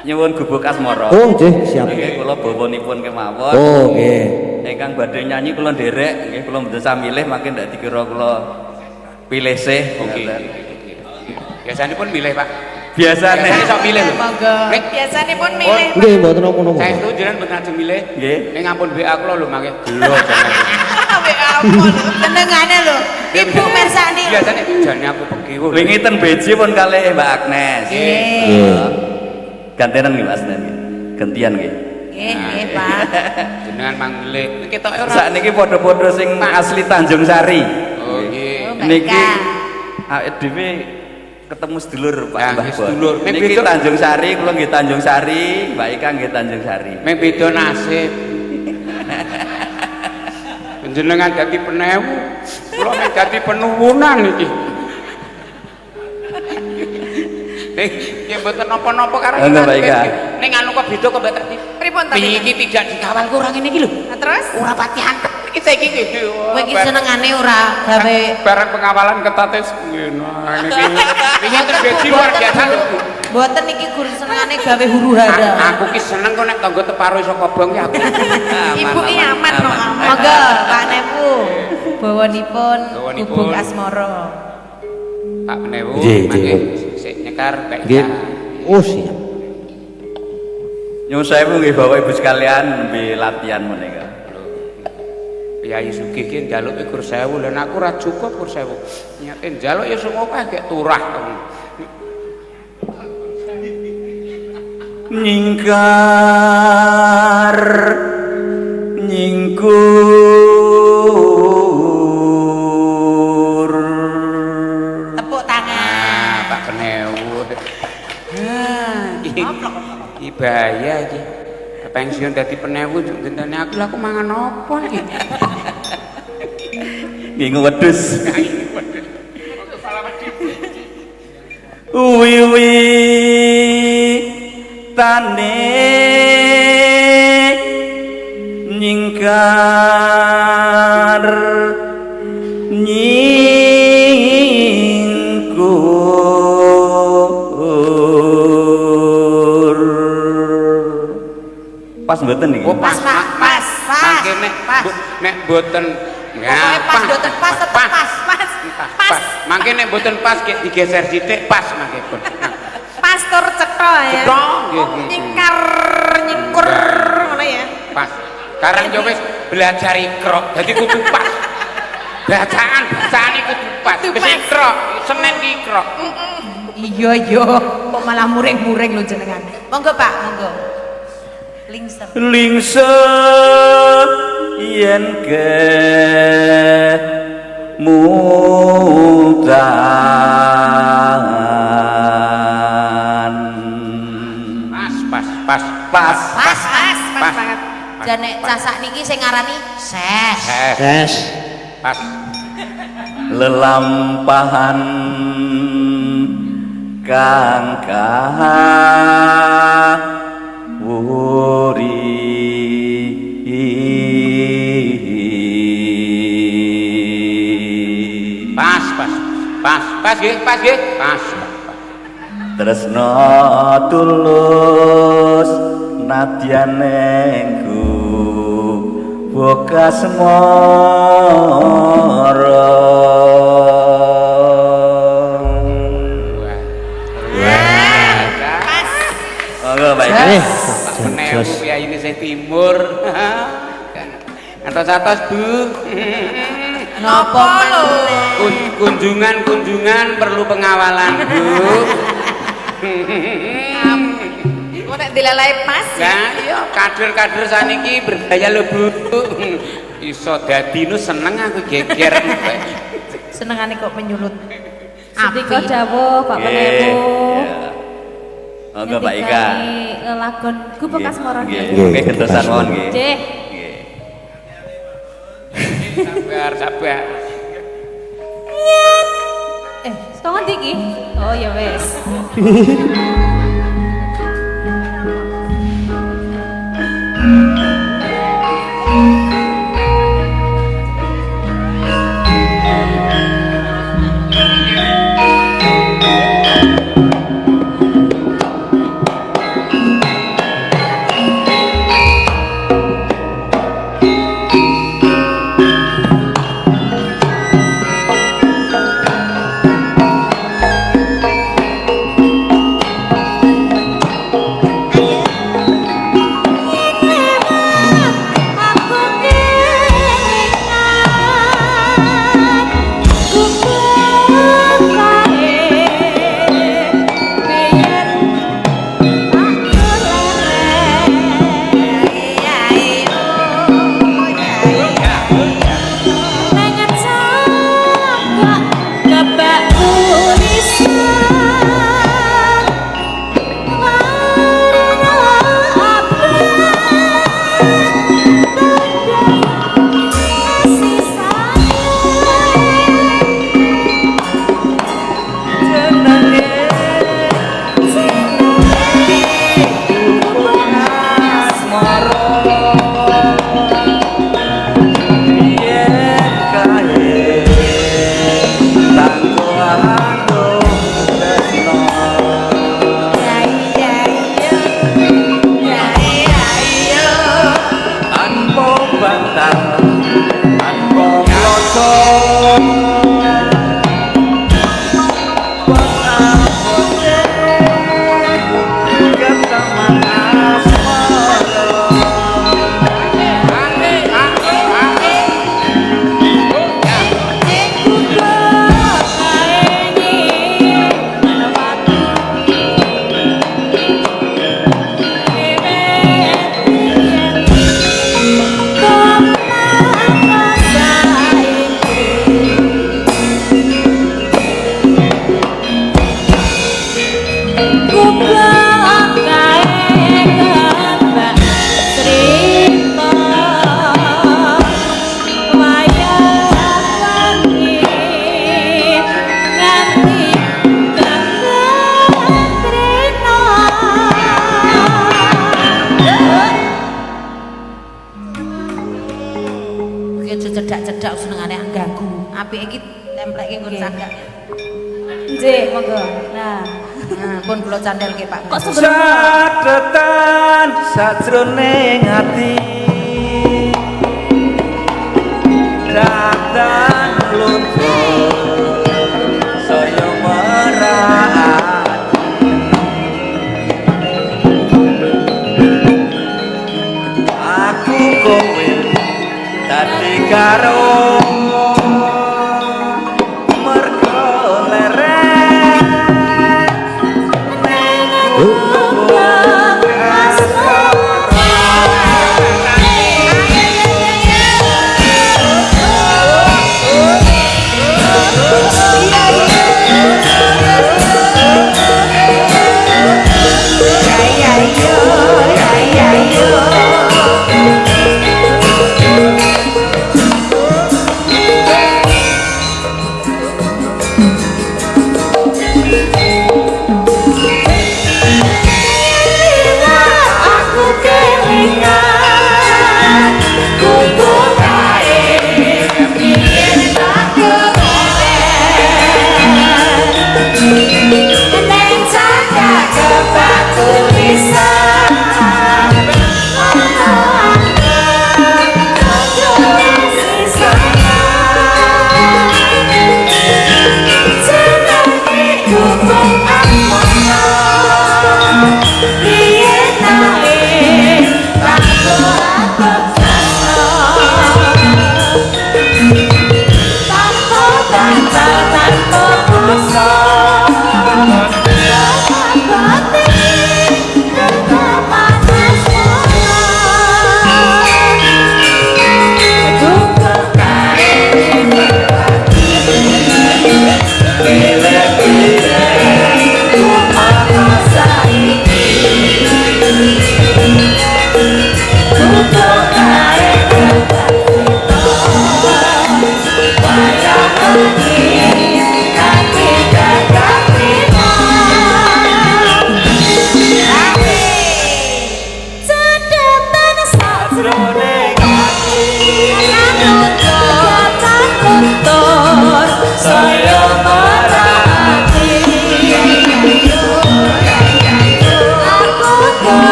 S6: nyuwun gubuk asmara.
S2: Oh, nggih, siap.
S6: Nggih kula bawanipun kemawon.
S2: Oh, nggih.
S6: Ingkang badhe nyanyi kula nderek, nggih kula mboten samilih mangke ndak dikira kula pilih sih.
S4: Oke. Biasanya pun milih Pak.
S6: Biasane
S4: Biasanya sok milih lho.
S5: Monggo.
S4: Nek
S1: Biasane pun milih.
S2: Nggih, mboten napa-napa.
S4: saya itu jenengan mboten ajeng milih.
S6: nggih.
S4: Ning ampun WA kula lho mangke. Lho jangan.
S1: Awe ampun.
S5: Senengane lho. Ibu mersani.
S4: Biasanya jane aku pergi.
S6: Wingi ten beji pun kalih Mbak Agnes.
S2: Nggih.
S6: Gantenan nggih Mas Nen. Gantian nggih.
S5: Nggih, nggih Pak.
S4: Jenengan manggile. Ketoke ora.
S6: Sakniki padha-padha sing asli Tanjung Sari.
S4: Oh nggih.
S5: Oh, Mbak
S6: Niki
S5: Ika.
S6: awake dhewe ketemu sedulur Pak
S4: Ya,
S6: Mbah
S4: nggih,
S6: Bon.
S4: sedulur. Nek
S6: Niki
S4: beda-
S6: Tanjung Sari, kula nggih Tanjung Sari, Mbak Ika nggih Tanjung Sari.
S4: Mek beda nasib. Panjenengan dadi penewu, kula mek dadi penuwunan iki. Nggih mboten napa-napa karo
S6: Lho, Mbak Ika.
S4: ning anu kok beda kok Mbak tadi.
S1: Pripun to?
S4: Iki tidak dikawal ku ora ngene iki lho.
S1: Nah, terus
S4: Ora pati antep iki saiki iki.
S5: Kowe iki senengane ora gawe
S4: Barang pengawalan ketatis ngene niki. Iki terjadi luar biasa lho.
S5: mboten iki guru senengane gawe huru-hara.
S4: Aku ki seneng kok nek tangga teparo iso kobong ki aku.
S1: ibu ki aman kok aman.
S5: Monggo Pak Nepu. Bawanipun
S4: Bawanipun.
S5: gubuk asmara.
S4: Pak Penewu,
S2: Nggih,
S4: mangke
S2: nggih.
S4: sik nyekar Mbak
S2: Nggih.
S4: Ika.
S2: Oh, siap.
S6: Nyuwun sewu nggih Bapak Ibu sekalian nembe latihan menika.
S4: Kyai sugih ki njaluke Gur 1000 lha aku ora cukup Gur 1000. Nyate njaluk ya sing opah gek turah.
S6: Nyingkar nyingkur
S5: Tepuk tangan.
S4: Ah, Pak Penewu. Iki bahaya iki. Pensiun dadi penewu dintene aku lha aku mangan apa iki?
S6: ngingu wedhus wiwi tane nyingkar nyingkur pas mboten iki
S4: Oh, pas,
S5: Pas, pas, pas.
S4: Mangke nek
S5: Pas.
S4: nek mboten
S5: Pokoknya pas, mboten pas, tetep pas.
S4: Pas. Mangke nek mboten pas digeser sithik pas mangke pun.
S1: Pastor cetha ya.
S4: Cetha, nggih.
S1: Nyingkar nyingkur ngono ya.
S4: Pas. Sekarang yo wis belajar ikrok, dadi kudu pas. Bacaan kudu pas. Wis ikrok, Senin ki ikrok.
S5: Iya iya, kok malah muring-muring lho jenengan. Monggo Pak, monggo. Lingser.
S6: Lingser yen ke mudan.
S4: Pas.
S5: Pas banget. Jane casak niki sing ngarani ses.
S2: Yes.
S4: Pas.
S6: Lelampahan kang wuri
S4: Pas nggih. Pas.
S6: tresno tulus nadyan engku bokas mara. Monggo baik.
S4: Menewu kiai ini saya timur. Atos Bu.
S5: Napa lho?
S4: Kunjungan perlu pengawalan Bu.
S1: Kok nek dilelai pas ya.
S4: Nah, iya kader-kader saniki berdaya lho Bu. Iso dadi nu seneng aku geger.
S5: Senengane kok menyulut.
S7: Sedika dawuh Pak Penewu.
S6: Monggo Pak Ika.
S7: Lagon Gu Bekas Moro.
S6: Nggih, gentosan mawon nggih.
S7: Nggih.
S4: Sabar.
S7: Setengah iki. Oh ya wes.
S5: cedak senengane ganggu. Apike iki templekke nggon sagak.
S7: Nggih, monggo. Nah,
S5: pun kula candelke Pak.
S7: kok sebelum
S6: Catetan sajroning ati datang luntur saya merah dadi karo mergo lereng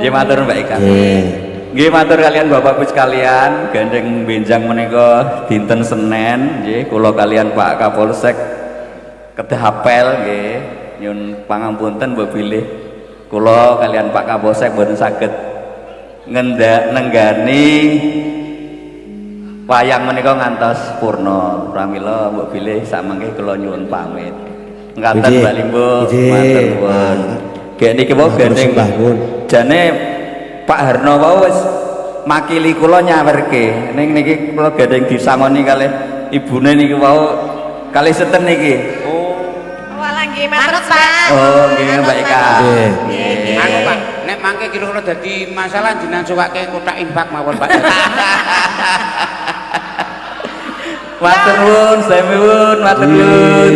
S6: Nggih matur Mbak Ika. Nggih matur kalian Bapak Ibu sekalian, gandeng benjang menika dinten Senin nggih kula kalian Pak Kapolsek kedah apel nggih nyun pangapunten mbok bilih kula kalian Pak Kapolsek boten saged nenggani wayang menika ngantos purna. Pramila mbok bilih samangke kula nyuwun pamit. Ngaten Mbak Limbo, matur nuwun. Gek niki wau gandeng jane Pak Harno wau wis makili kula nyawerke ning niki kula gandeng disangoni kalih ibune niki wau kalih seten niki.
S1: Walah nggih matur Pak.
S6: Oh nggih Mbak Ika.
S4: Nggih. Anu Pak, nek mangke kira-kira dadi masalah jenengan suwake kotak infak mawon Pak.
S6: Matur nuwun, sami nuwun, matur nuwun.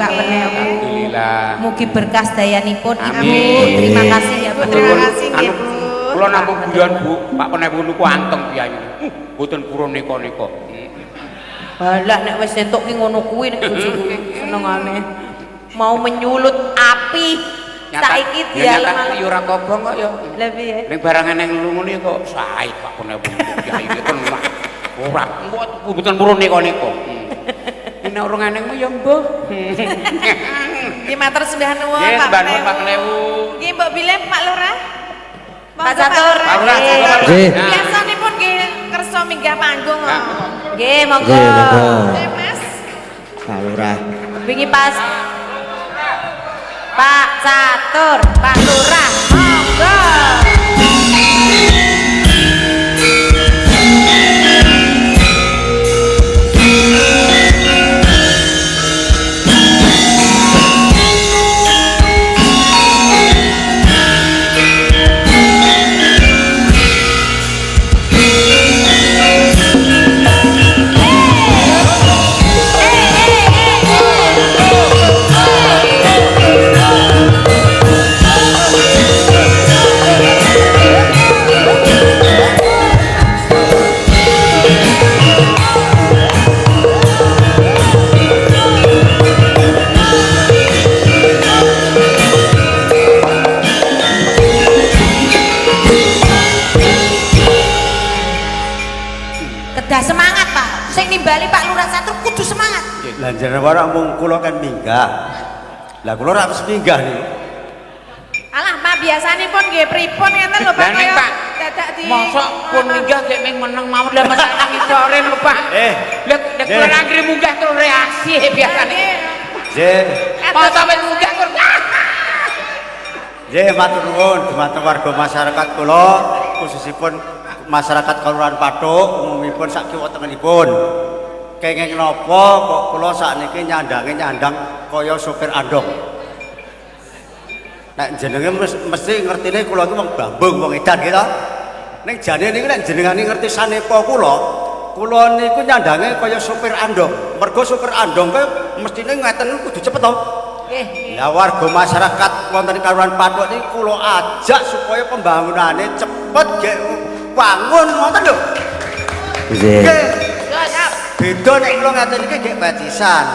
S4: Alhamdulillah.
S5: Mugi berkas dayanipun Ibu.
S4: Amin.
S5: Terima kasih ya Bu.
S1: Terima kasih nggih
S4: Anu,
S1: Bu.
S4: kula namung guyon Bu, Pak Penewu niku anteng piyayi. Mboten purun nika-nika.
S5: Balah nek wis entuk ki ngono kuwi nek bojoku senengane. Mau menyulut api. Saiki dialem
S4: ya ora kobong kok ya.
S5: Lah piye?
S4: Ning barang eneng lungu niku sae Pak Penewu piyayi tenan. Ora mboten purun nika-nika. Nek urung eneng ya mbuh.
S1: Nggih matur sembah nuwun
S4: Nggih,
S1: Pak
S4: sembah nuwun Pak Penewu.
S1: Nggih Mbok Bilih Pak Lurah.
S5: Pak Catur.
S4: Pak Lurah,
S2: Nggih.
S1: Biasanipun nggih kersa minggah panggung kok.
S5: Nggih, monggo.
S2: Nggih, monggo.
S1: Nggih Mas.
S2: Pak Lurah.
S5: Wingi pas Pak Catur, Pak Lurah, monggo.
S8: Lah jenengan ora mung kula kan minggah. Lah kula ora wis minggah niku.
S1: Alah, Pak biasanipun nggih pripun ngeten lho Pak
S4: Lah, nek,
S1: kaya
S4: Pak,
S1: dadak di
S4: Mosok pun minggah gek ming meneng mawon lah masak nang isore lho Pak. Lek kula anggere munggah terus reaksi biasane.
S8: Nggih.
S4: Mosok wis munggah terus
S8: Nggih, matur nuwun dumateng warga masyarakat kula, khususipun masyarakat Kelurahan Pathuk, umumipun sak kiwa-tengenipun. Kenging napa kok kula sakniki nyandang kaya sopir andong. Nek jenenge mesti ngertine kula iki wong Bambung, wong edan gitu. Ning jane niku nek jenengane ngerti sanepa kula niku nyandange kaya sopir andong. Mergo sopir andong kuwi mestine ngeten kudu cepet to.
S5: Nggih.
S8: Lah warga masyarakat wonten Kelurahan Pathuk niki kula ajak supaya pembangunane cepet nggih bangun ngoten lho.
S2: Nggih.
S8: Siap. Beda nek kula ngaten iki nggih batisan.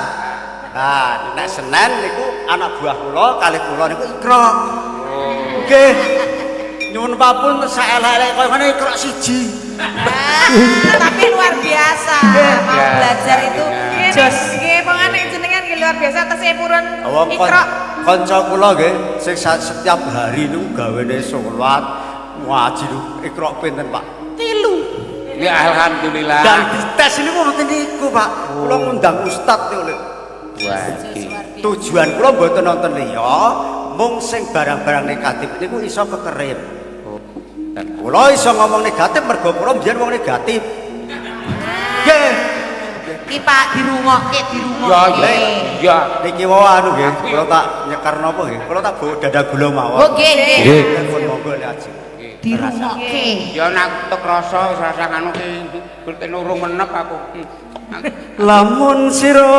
S8: Nah, nek Senen niku anak buah kula kalih kula niku ikra. Nggih. Nyuwun pun saelek-elek koyo ngene ikra siji.
S1: tapi luar biasa.
S5: Mau belajar itu
S1: Jos nggih pengane jenengan nggih luar biasa tesih purun
S8: Wong
S1: Ikra.
S8: kanca kula nggih sing setiap hari niku gawene salat ngaji niku ikra pinten Pak? 3.
S4: Ya alhamdulillah.
S8: Dan dites niku ngoten niku Pak. Kula ngundang ustaz niku lho.
S4: Wah,
S8: Tujuan kula mboten nonton liya, mung sing barang-barang negatif niku iso kekerem. Kula iso ngomong negatif mergo kula mbiyen wong negatif. Nggih.
S5: Ki Pak dirungokke.
S4: Ya.
S8: Niki wae anu nggih, kula tak nyekar napa nggih? Kula tak bawa dada gula mawon.
S5: Oh nggih nggih.
S2: Nggih.
S8: Telepon monggo nek aji.
S5: Dirungokke.
S4: Ya nek tek rasa rasa anu ki berarti urung menep aku.
S8: Lamun sira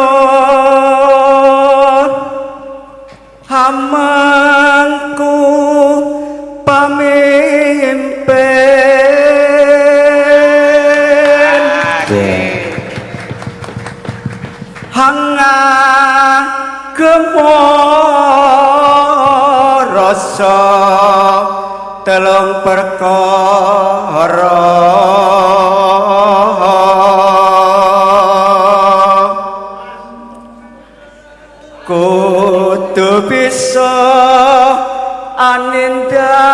S8: hamangku pamimpin hanga rasa telung perkara kudu bisa anindake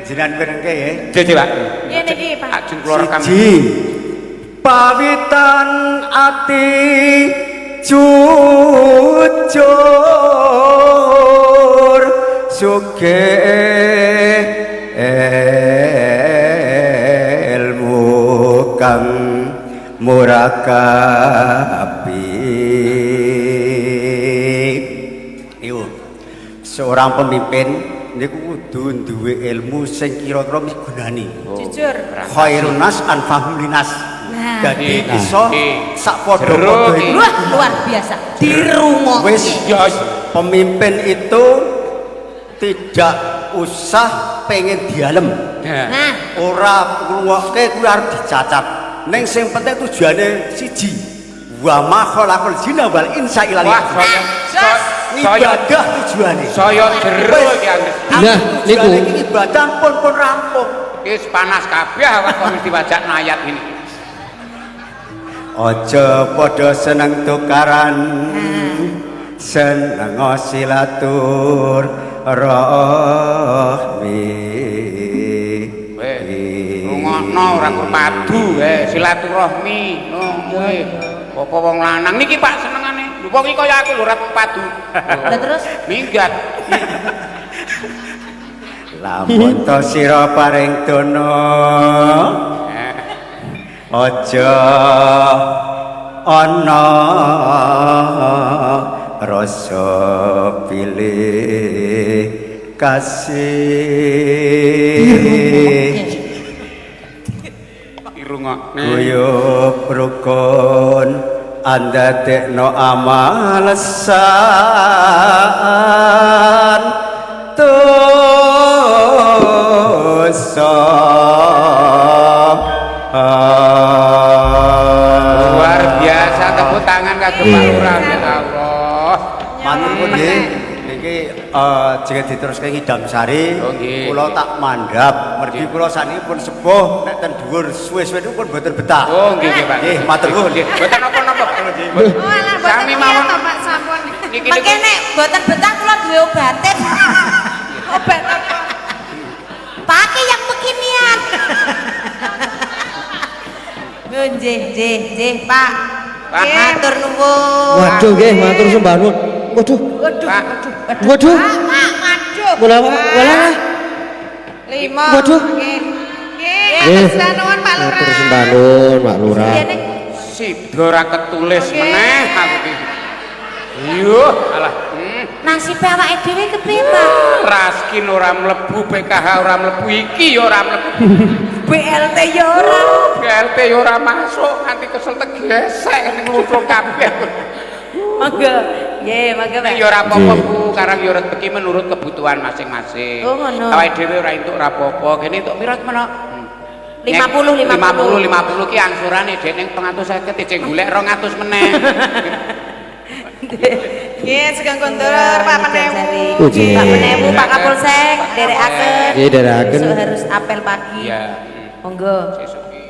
S8: jenengan berengke ya
S4: Jadi Pak.
S1: Nggih niki Pak.
S4: Ajeng kula rekam.
S8: siji pawitan ati jujur sugih ilmu kang murakabi. Iku seorang pemimpin niku kudu duwe ilmu sing kira-kira migunani.
S1: Jujur.
S8: Khairun nas anfahum linas. Jadi
S4: Nah,
S8: iso
S4: iki.
S8: sak padha-padha itu
S5: Wah, luar biasa. Dirungokke.
S8: wis pemimpin itu tidak usah pengen dialem.
S5: Nah,
S8: Ora ngrungokke kuwi arep dicacat. Ning sing penting tujuane siji. Wa ma khalaqul jinna wal insa illa
S4: Wah,
S8: liya'budun.
S4: saya
S8: Ibadah tujuane.
S4: saya jero iki anggere.
S2: Nah, niku.
S8: Iki ibadah pun rampung.
S4: Wis panas kabeh awak kok mesti wajak ayat ini.
S8: Aja padha seneng tukaran seneng silatur rahmi.
S4: Rungokno ora padu silaturahmi. Oh, kowe. Apa wong lanang niki Pak senengane. Lho wong iki kaya aku lho ora padu.
S5: Lah terus
S4: Minggat.
S8: Lamun to sira paring dono aja ana rasa pilih kasih
S4: Irungokne.
S8: guyub rukun andadekno amalesan dosa
S4: Luar biasa tepuk tangan kagem Pak Lurah ya Allah.
S8: matur nuwun nggih iki jenenge diteruske ngidam sari.
S4: Oh, nggih.
S8: Kula tak mandhap. Mergi kula saniki pun sepuh nek ten dhuwur suwe-suwe niku pun boten betah.
S4: Oh nggih nggih Pak.
S8: Nggih, matur nuwun.
S4: Nggih. Mboten napa-napa.
S1: Oh alah boten
S4: Sami mawon
S1: to Pak sampun.
S4: niki
S5: Mengke nek mboten betah kula duwe obaten.
S1: Obat apa?
S5: Pakai yang beginian. Nggih, Pak.
S4: Pak.
S5: Matur nuwun.
S2: Waduh nggih, matur sembah nuwun. Waduh.
S4: Pak.
S2: Waduh.
S1: Pak, waduh.
S2: Wala wala.
S1: 5.
S2: Waduh.
S1: Nggih.
S2: Nggih.
S1: Nggih, nuwun Pak Lurah.
S2: Matur sembah nuwun, Pak Lurah.
S4: Sida ora ketulis meneh aku iki. Yuh, alah.
S5: Nasib awake dhewe kepiye, Pak?
S4: Raskin ora mlebu, PKH ora mlebu, iki ya ora mlebu.
S5: BLT ya ora.
S4: BLT ya ora masuk, nganti kesel tegesek ning ngluthuk kabeh.
S5: Mangga. Nggih, mangga, Pak.
S4: Ya ora apa-apa Bu, karang ya rezeki menurut kebutuhan masing-masing.
S5: Oh, ngono.
S4: Awake dhewe ora entuk ora apa-apa, kene entuk pira kemana?
S5: 50
S4: 50 ki angsurane dhek ning 150 ijek golek 200 meneh.
S1: Nggih, sugeng kondur Pak Penewu.
S2: Nggih.
S5: Pak Penewu, Pak Kapolsek, derekaken.
S2: Nggih, derekaken.
S5: Besok harus apel pagi.
S4: Iya.
S5: Monggo.
S4: Sesuk ki.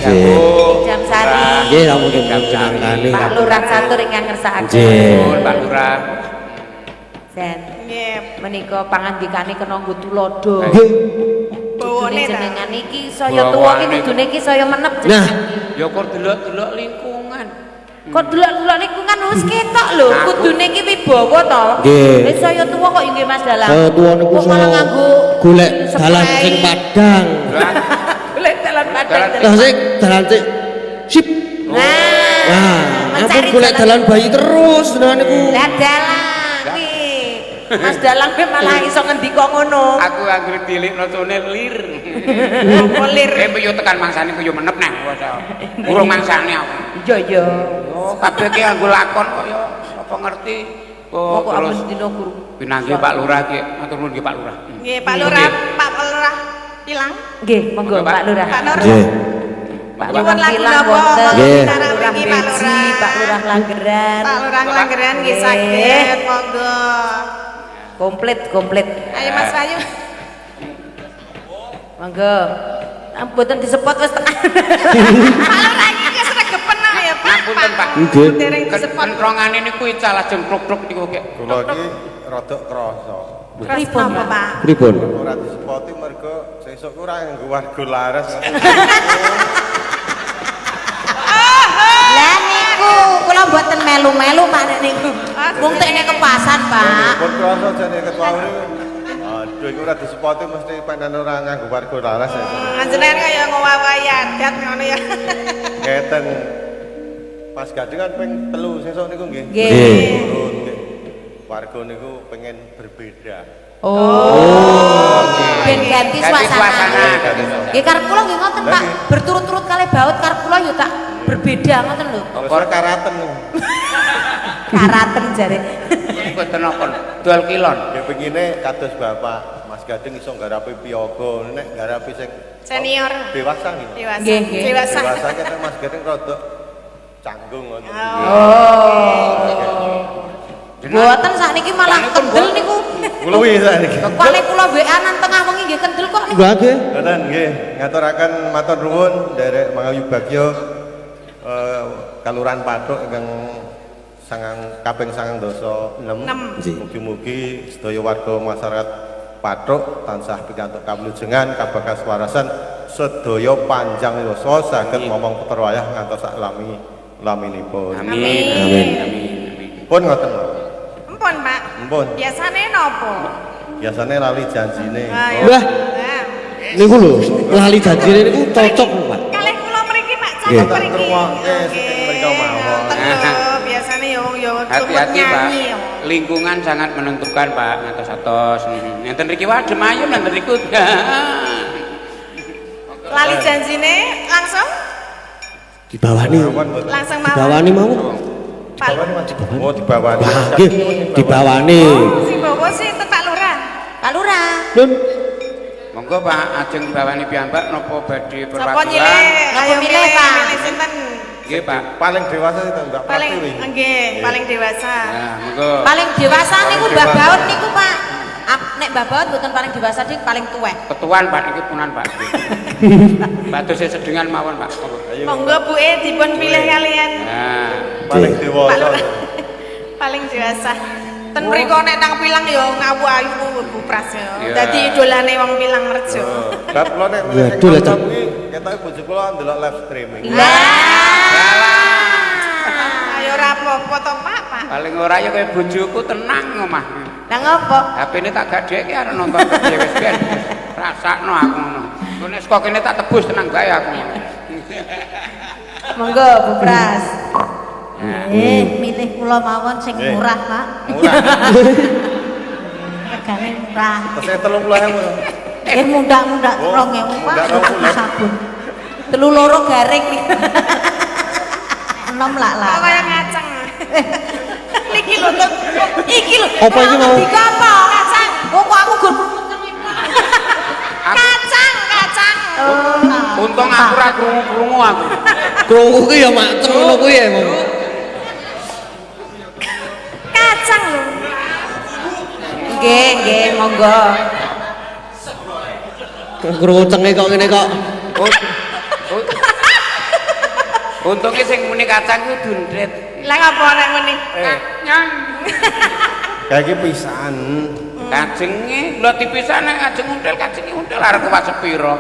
S4: dawuh.
S5: Jam Sari.
S2: Nggih sampun pinangkani.
S5: Pak Lurah catur ingkang ngersakaken.
S2: Nggih.
S4: Nuwun Pak Lurah.
S5: Sen.
S1: Nggih,
S5: Menika pangandikane kena nggo tulodo.
S2: Nggih.
S1: bawane ta.
S5: Jenengan iki saya tuwa iki kudune iki saya menep.
S2: Nah,
S4: Ya kok delok-delok lingkungan.
S5: Kok delok-delok lingkungan wis ketok lho, kudune iki wibawa to.
S2: Nggih.
S5: Wis saya tuwa kok nggih Mas Dalang.
S2: saya tuwa niku
S5: Kok malah
S2: saya
S5: nganggo
S2: golek
S5: spray.
S2: dalan sing padang.
S5: Golek dalan padang.
S2: Lah sik dalan sik sip. Wah, ampun golek dalan bayi terus jenengan niku.
S5: Lah dalang kuwi. Mas Dalang kuwi malah iso ngendika ngono.
S4: Aku anggere dilikno tone lir.
S1: Apa lir?
S4: Yo tekan mangsane ku yo menep nah. Urung mangsane aku.
S5: Iya.
S4: Oh, kabeh ki anggo lakon kok ya apa ngerti.
S5: Kok
S4: Kok terus
S5: ampun dina guru.
S4: pinanggih Pak Lurah ki. Matur nuwun nggih Pak Lurah.
S1: Nggih, Pak Lurah, Pak Lurah Pilang.
S5: Nggih, monggo Pak Lurah.
S1: Pak Lurah.
S2: Nggih.
S5: Pak
S1: Nyuwun
S5: Lurah
S1: lagu
S5: Pilang
S1: napa
S5: wonten.
S2: Nggih.
S1: Pak
S5: Lurah
S1: Beji, Pak
S5: Beji,
S1: Lurah.
S5: Pak Lurah Langgeran.
S1: Pak Lurah Langgeran nggih saged, monggo.
S5: Komplit.
S1: Ayo Mas Wayu.
S5: Monggo. Mboten disepot wis tekan.
S1: Pak Lurah iki wis regepen ya, Pak.
S4: Ngapunten, Pak.
S2: Nggih.
S1: Dereng disepot.
S4: Kentrongane niku ical lajeng kruk-kruk niku kek.
S9: Kula iki rada krasa.
S1: Pripun napa, Pak?
S2: Pripun?
S9: Ora disepoti mergo sesuk ora nganggo warga laras.
S5: Lah niku kula mboten melu-melu Pak nek niku. Wong tekne kepasan, Pak.
S9: Pun krasa jane ketua niku. Aduh iku ora disepoti mesti panen ora nganggo warga laras.
S1: Panjenengan kaya ngowawahi adat ngono ya.
S9: Ngeten Mas Gading kan ping 3 sesuk niku nggih.
S5: Nggih.
S9: Turun nggih. Warga niku pengen berbeda.
S5: Oh. Ben ganti
S4: Ganti suasana.
S5: suasana. Nggih karep kula nggih ngoten, Pak. Berturut-turut kalih baut karep kula yo tak berbeda ngoten lho.
S9: Terus karaten niku.
S5: Karaten jare.
S4: Mboten napa dol kilon.
S9: Nggih pengine kados Bapak Mas Gading iso ngarapi piyaga, nek ngarapi sing
S1: Senior.
S9: dewasa nggih.
S1: Dewasa.
S5: Nggih, nggih.
S1: Dewasa.
S9: Dewasa kan Mas Gading rada canggung ngoten.
S5: Mboten sakniki malah kendel niku.
S9: Luwi sakniki.
S5: Kale kula WA-an tengah wengi nggih kendel kok niku.
S2: Enggak nggih.
S9: Ngoten nggih, ngaturaken matur nuwun derek Mangayu Bagyo Kalurahan Pathuk ingkang kaping 96. Mugi-mugi sedaya warga masyarakat Pathuk tansah pikantuk kawilujengan, kabagas warasan sedaya panjang yasa saged momong puter wayah ngantos sak laminipun.
S4: Amin.
S9: Pun ngoten.
S1: Empun, Pak.
S9: Empun.
S1: Biasane napa?
S9: Biasane lali janjine.
S1: Ayo.
S2: Wah, niku lho, lali janjine niku cocok lho, Pak.
S1: Kalih kula mriki Pak
S2: Nggih.
S1: cakep mriki.
S9: Ngrungokke sing mrika mawon.
S1: Biasane yo
S4: Hati-hati Pak.
S1: nyanyi yo.
S4: Lingkungan sangat menentukan Pak. Ngatos-atos. Nenten mriki wadem ayem nenten mriku.
S1: Lali janjine langsung
S2: Dibawani.
S1: langsung mawon.
S2: Dibawani mau.
S1: Pak
S9: Oh dibawani.
S2: Wah, nggih, dibawani.
S1: sing bawa sih itu Pak Lurah.
S5: Pak Lurah.
S2: Nun,
S4: Monggo Pak, ajeng bawani piyambak napa badhe
S1: Sapa
S4: perwakilan?
S1: nyilih? Ayo
S5: milih,
S1: milih
S5: Pak.
S1: Milih sinten?
S4: Nggih Pak.
S9: Paling dewasa itu enggak
S1: Paling
S9: pasti.
S1: nggih, paling dewasa.
S4: Nah, monggo.
S5: Paling dewasa niku
S9: Paling
S5: Mbah
S9: dewasa.
S5: Baut niku, Pak. Nek Mbah Baut mboten paling dewasa dik paling tuwek.
S4: Ketuan Pak niki punan Pak. Batus sedengan mawon Pak. Monggo.
S1: Monggo Bu dipun pilih kalian.
S4: Nah,
S9: Paling
S1: Pak
S9: dewasa.
S1: Lurah. Paling dewasa. Ten mriko nek nang Pilang yo ngawu ayu Bu Pras yo.
S4: Iya.
S1: Dadi idolane wong Pilang Rejo.
S9: Lah kula nek
S2: Waduh, lah, Cak.
S9: kuwi ketoke bojo kula ndelok live streaming.
S1: Ayo ora apa-apa to Pak, Pak.
S4: paling ora ya kaya bojoku tenang omah.
S5: Lah ngopo?
S4: HP-ne tak gadekke arep nonton video wis ben. Rasakno aku ngono. Kok nek saka kene tak tebus tenang bae aku.
S5: Monggo Bu Pras. Milih kula mawon sing
S9: Nggih.
S5: murah, Pak.
S9: Murah.
S5: Regane murah.
S9: Terus 30.000.
S5: Mundak-mundak
S9: Oh,
S5: 2.000, Pak.
S9: mundak 20.000.
S5: Sabun. Telu loro garing nih. 6 lah lah.
S1: Kok kaya ngaceng. Niki lho, Tut. Iki lho.
S2: Apa iki mau?
S5: Iki apa?
S1: Kacang.
S5: Kok aku gur
S1: Kacang.
S4: Untung aku ora krungu-krungu aku.
S2: krungu ki ya mateng ngono kuwi ya, Mong.
S1: Kacang lho.
S5: Nggih, monggo.
S2: Krungu cenge kok ngene kok.
S4: Untunge sing muni kacang ku dundret.
S1: Lah ngapa nek ngene?
S4: Nyang.
S9: Kayak iki pisan.
S4: Kajenge lho dipisah nek kajeng untel kajenge untel arep kuat sepiro.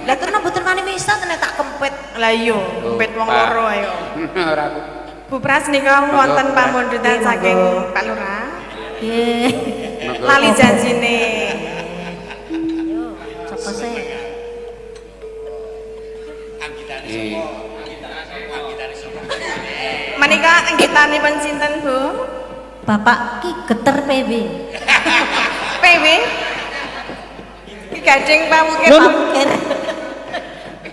S5: Lah kena mboten wani misa tenan tak kempet.
S1: Lah iya, kempet wong loro ayo.
S4: Ora aku.
S1: Bu Pras nika wonten pamundhutan saking Pak Lurah.
S5: Nggih.
S1: Lali janjine.
S5: Sapa sih?
S1: Menika anggitanipun sinten, Bu?
S7: Bapak ki geter PW.
S1: PW? Ki gading pawukir.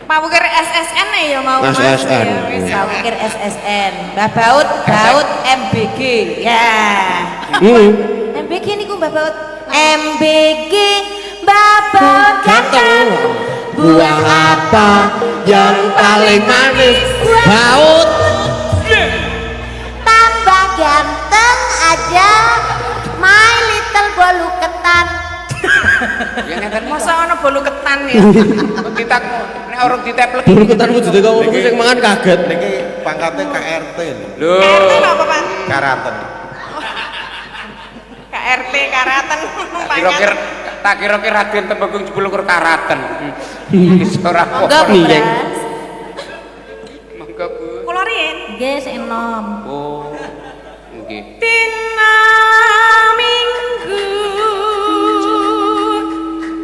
S1: Pawukir SSN ya mau Mas.
S2: SSN.
S1: Ya, wis.
S5: Pawukir SSN. Mbah Baut MBG. Ya. MBG niku Mbah Baut. MBG Mbah Baut ganteng.
S2: Buah apa yang paling manis? Baut.
S5: Tambah ganteng aja. My little bolu ketan.
S4: Ya ngeten
S1: Masa ana bolu ketan ya.
S4: kita nek orang diteplek.
S2: Dulu ketan wujude kok ngono sing mangan kaget.
S9: Niki pangkatnya KRT lho.
S1: KRT napa, Pak?
S9: Karaten.
S1: KRT Karaten.
S4: Kira-kira tak kira-kira Raden Temenggung jebul ukur Karaten. Wis ora
S5: Monggo
S4: apa.
S5: Bu Pras.
S4: Monggo Bu.
S1: Kula riyen
S7: Nggih sik enom.
S4: Oh. Nggih.
S1: dina Minggu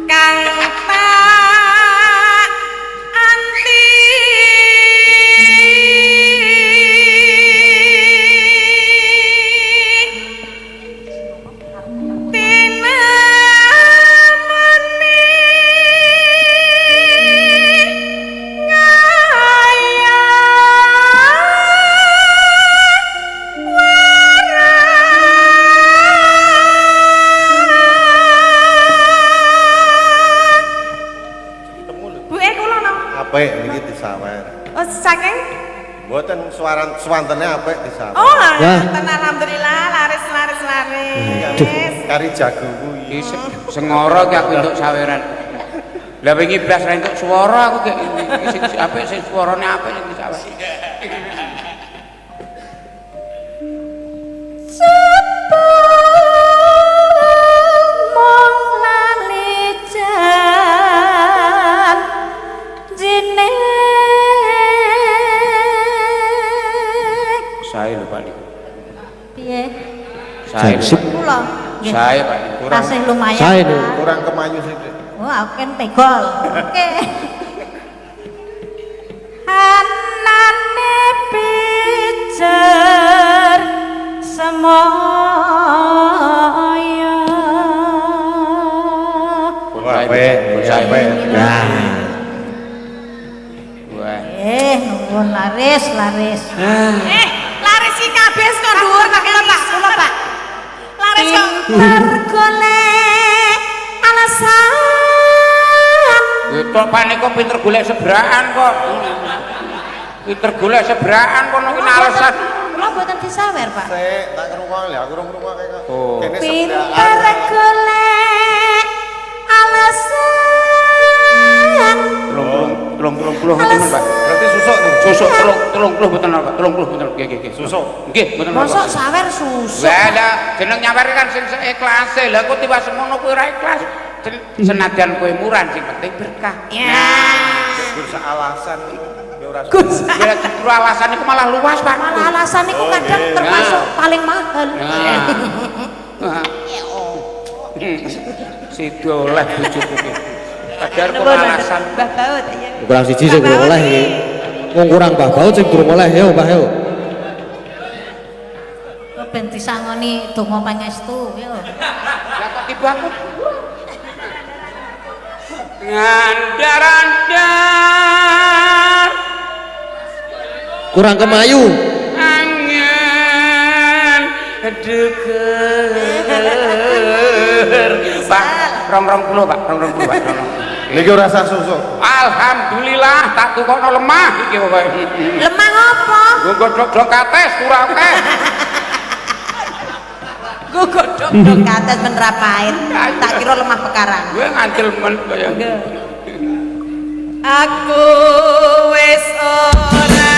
S1: kang tak anti dina meni
S9: Apik niki disawer.
S1: Oh, saking?
S9: Mboten swantene apik disawer.
S1: Oh, ngeten alhamdulillah laris.
S9: Kari jago kuwi.
S4: Iki sengoro ki aku entuk saweran. Lah wingi blas ra entuk swara aku ki sing apik sing swarane apik sing disawer. Saya lho Pak niku.
S7: Piye?
S4: Saya.
S7: Kula. Nggih.
S4: Saya Pak niku.
S7: Tasih lumayan.
S2: Saya niku.
S9: Kurang kemayu sithik.
S7: Oh, aku kan tegol. Oke.
S1: Anane pijer semoyo.
S9: Apik, apik.
S4: Nah. Wah.
S7: Nuwun laris.
S1: Laris iki kabeh kok dhuwur Pak kula Pak. Laris kok golek alasan.
S4: Kok Pak niku pinter golek sebraan kok. Pinter golek sebraan kok nek alasan.
S5: Kula mboten disawer, Pak.
S9: Sik, tak ngrungokne lho, aku ngrungokne kok.
S4: Oh.
S9: Kene
S1: Pinter
S9: sebraan.
S1: golek alasan.
S4: Telung puluh betul Pak.
S9: Berarti susuk nih.
S4: Susuk telung puluh betul Pak. Telung puluh betul. Nggih.
S9: Susuk.
S4: Nggih, betul Pak.
S5: Mosok sawer susuk.
S4: Lah jeneng nyawer kan sing ikhlase. Lah kok tiba semono kuwi ora ikhlas. Senadyan kowe muran sing penting berkah.
S1: Ya.
S9: Gus alasan ya ora.
S4: Gus, ya justru alasan iku malah luas Pak.
S5: Malah alasan niku kadang termasuk paling mahal.
S4: Si doleh bojoku ki. Padahal kok alasan
S5: Mbah Baut ya.
S2: Kurang siji sing durung oleh iki. Wong kurang Mbah Baut sing durung oleh yo Mbah yo.
S7: Kok ben disangoni donga pangestu yo.
S4: lah kok tiba aku. Ngandar-andar
S2: Kurang kemayu.
S4: angin deger Pak, rong puluh Pak.
S9: Niki ora sah susuk.
S4: Alhamdulillah tak tukokno lemah iki pokoke.
S5: Lemah apa?
S4: Nggo godhog kates kurang akeh.
S5: Gue godhog kates penerapain. Tak kira lemah pekarang.
S4: Gue ngancel men kaya.
S1: Aku wis ora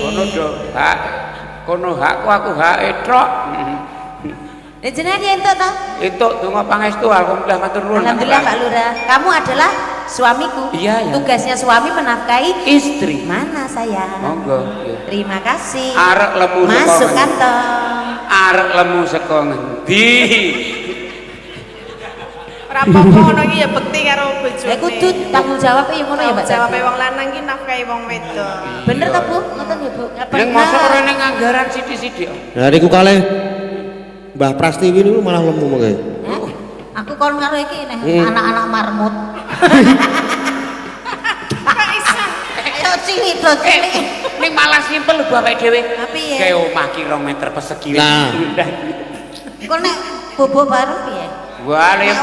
S4: Kono do hak, kono hakku aku hak etrok.
S5: Nek jenenge entuk to?
S4: Entuk donga pangestu alhamdulillah matur nuwun.
S5: Alhamdulillah Pak Lurah. Kamu adalah suamiku.
S4: Iya, iya.
S5: Tugasnya suami menafkahi
S4: Istri.
S5: mana sayang?
S4: Monggo. Iya.
S5: Terima kasih.
S4: Arek lemu saka
S5: Masuk
S4: ngendi?
S5: kantong.
S4: Arek lemu saka ngendi?
S1: Ora apa-apa ngono iki ya bekti karo bojone.
S5: Kudu tanggung jawabnya ya ngono ya Mbak.
S1: Jawab wong lanang ki nafkahi wong wedok.
S5: Bener ta Bu? Ngoten ya Bu.
S4: Ning mosok ora ning anggaran sithik-sithik.
S2: Nah niku kalih Mbah Prastiwi niku malah lemu mengke.
S7: Aku kon karo iki nih, anak-anak marmut. Ayo cilik do cilik.
S4: Ning malah simpel lho awake dhewe.
S7: Tapi ya.
S4: Kayak omah ki 2 meter persegi.
S2: Nah.
S7: Kon nek bobo baru piye?
S4: Wah, ya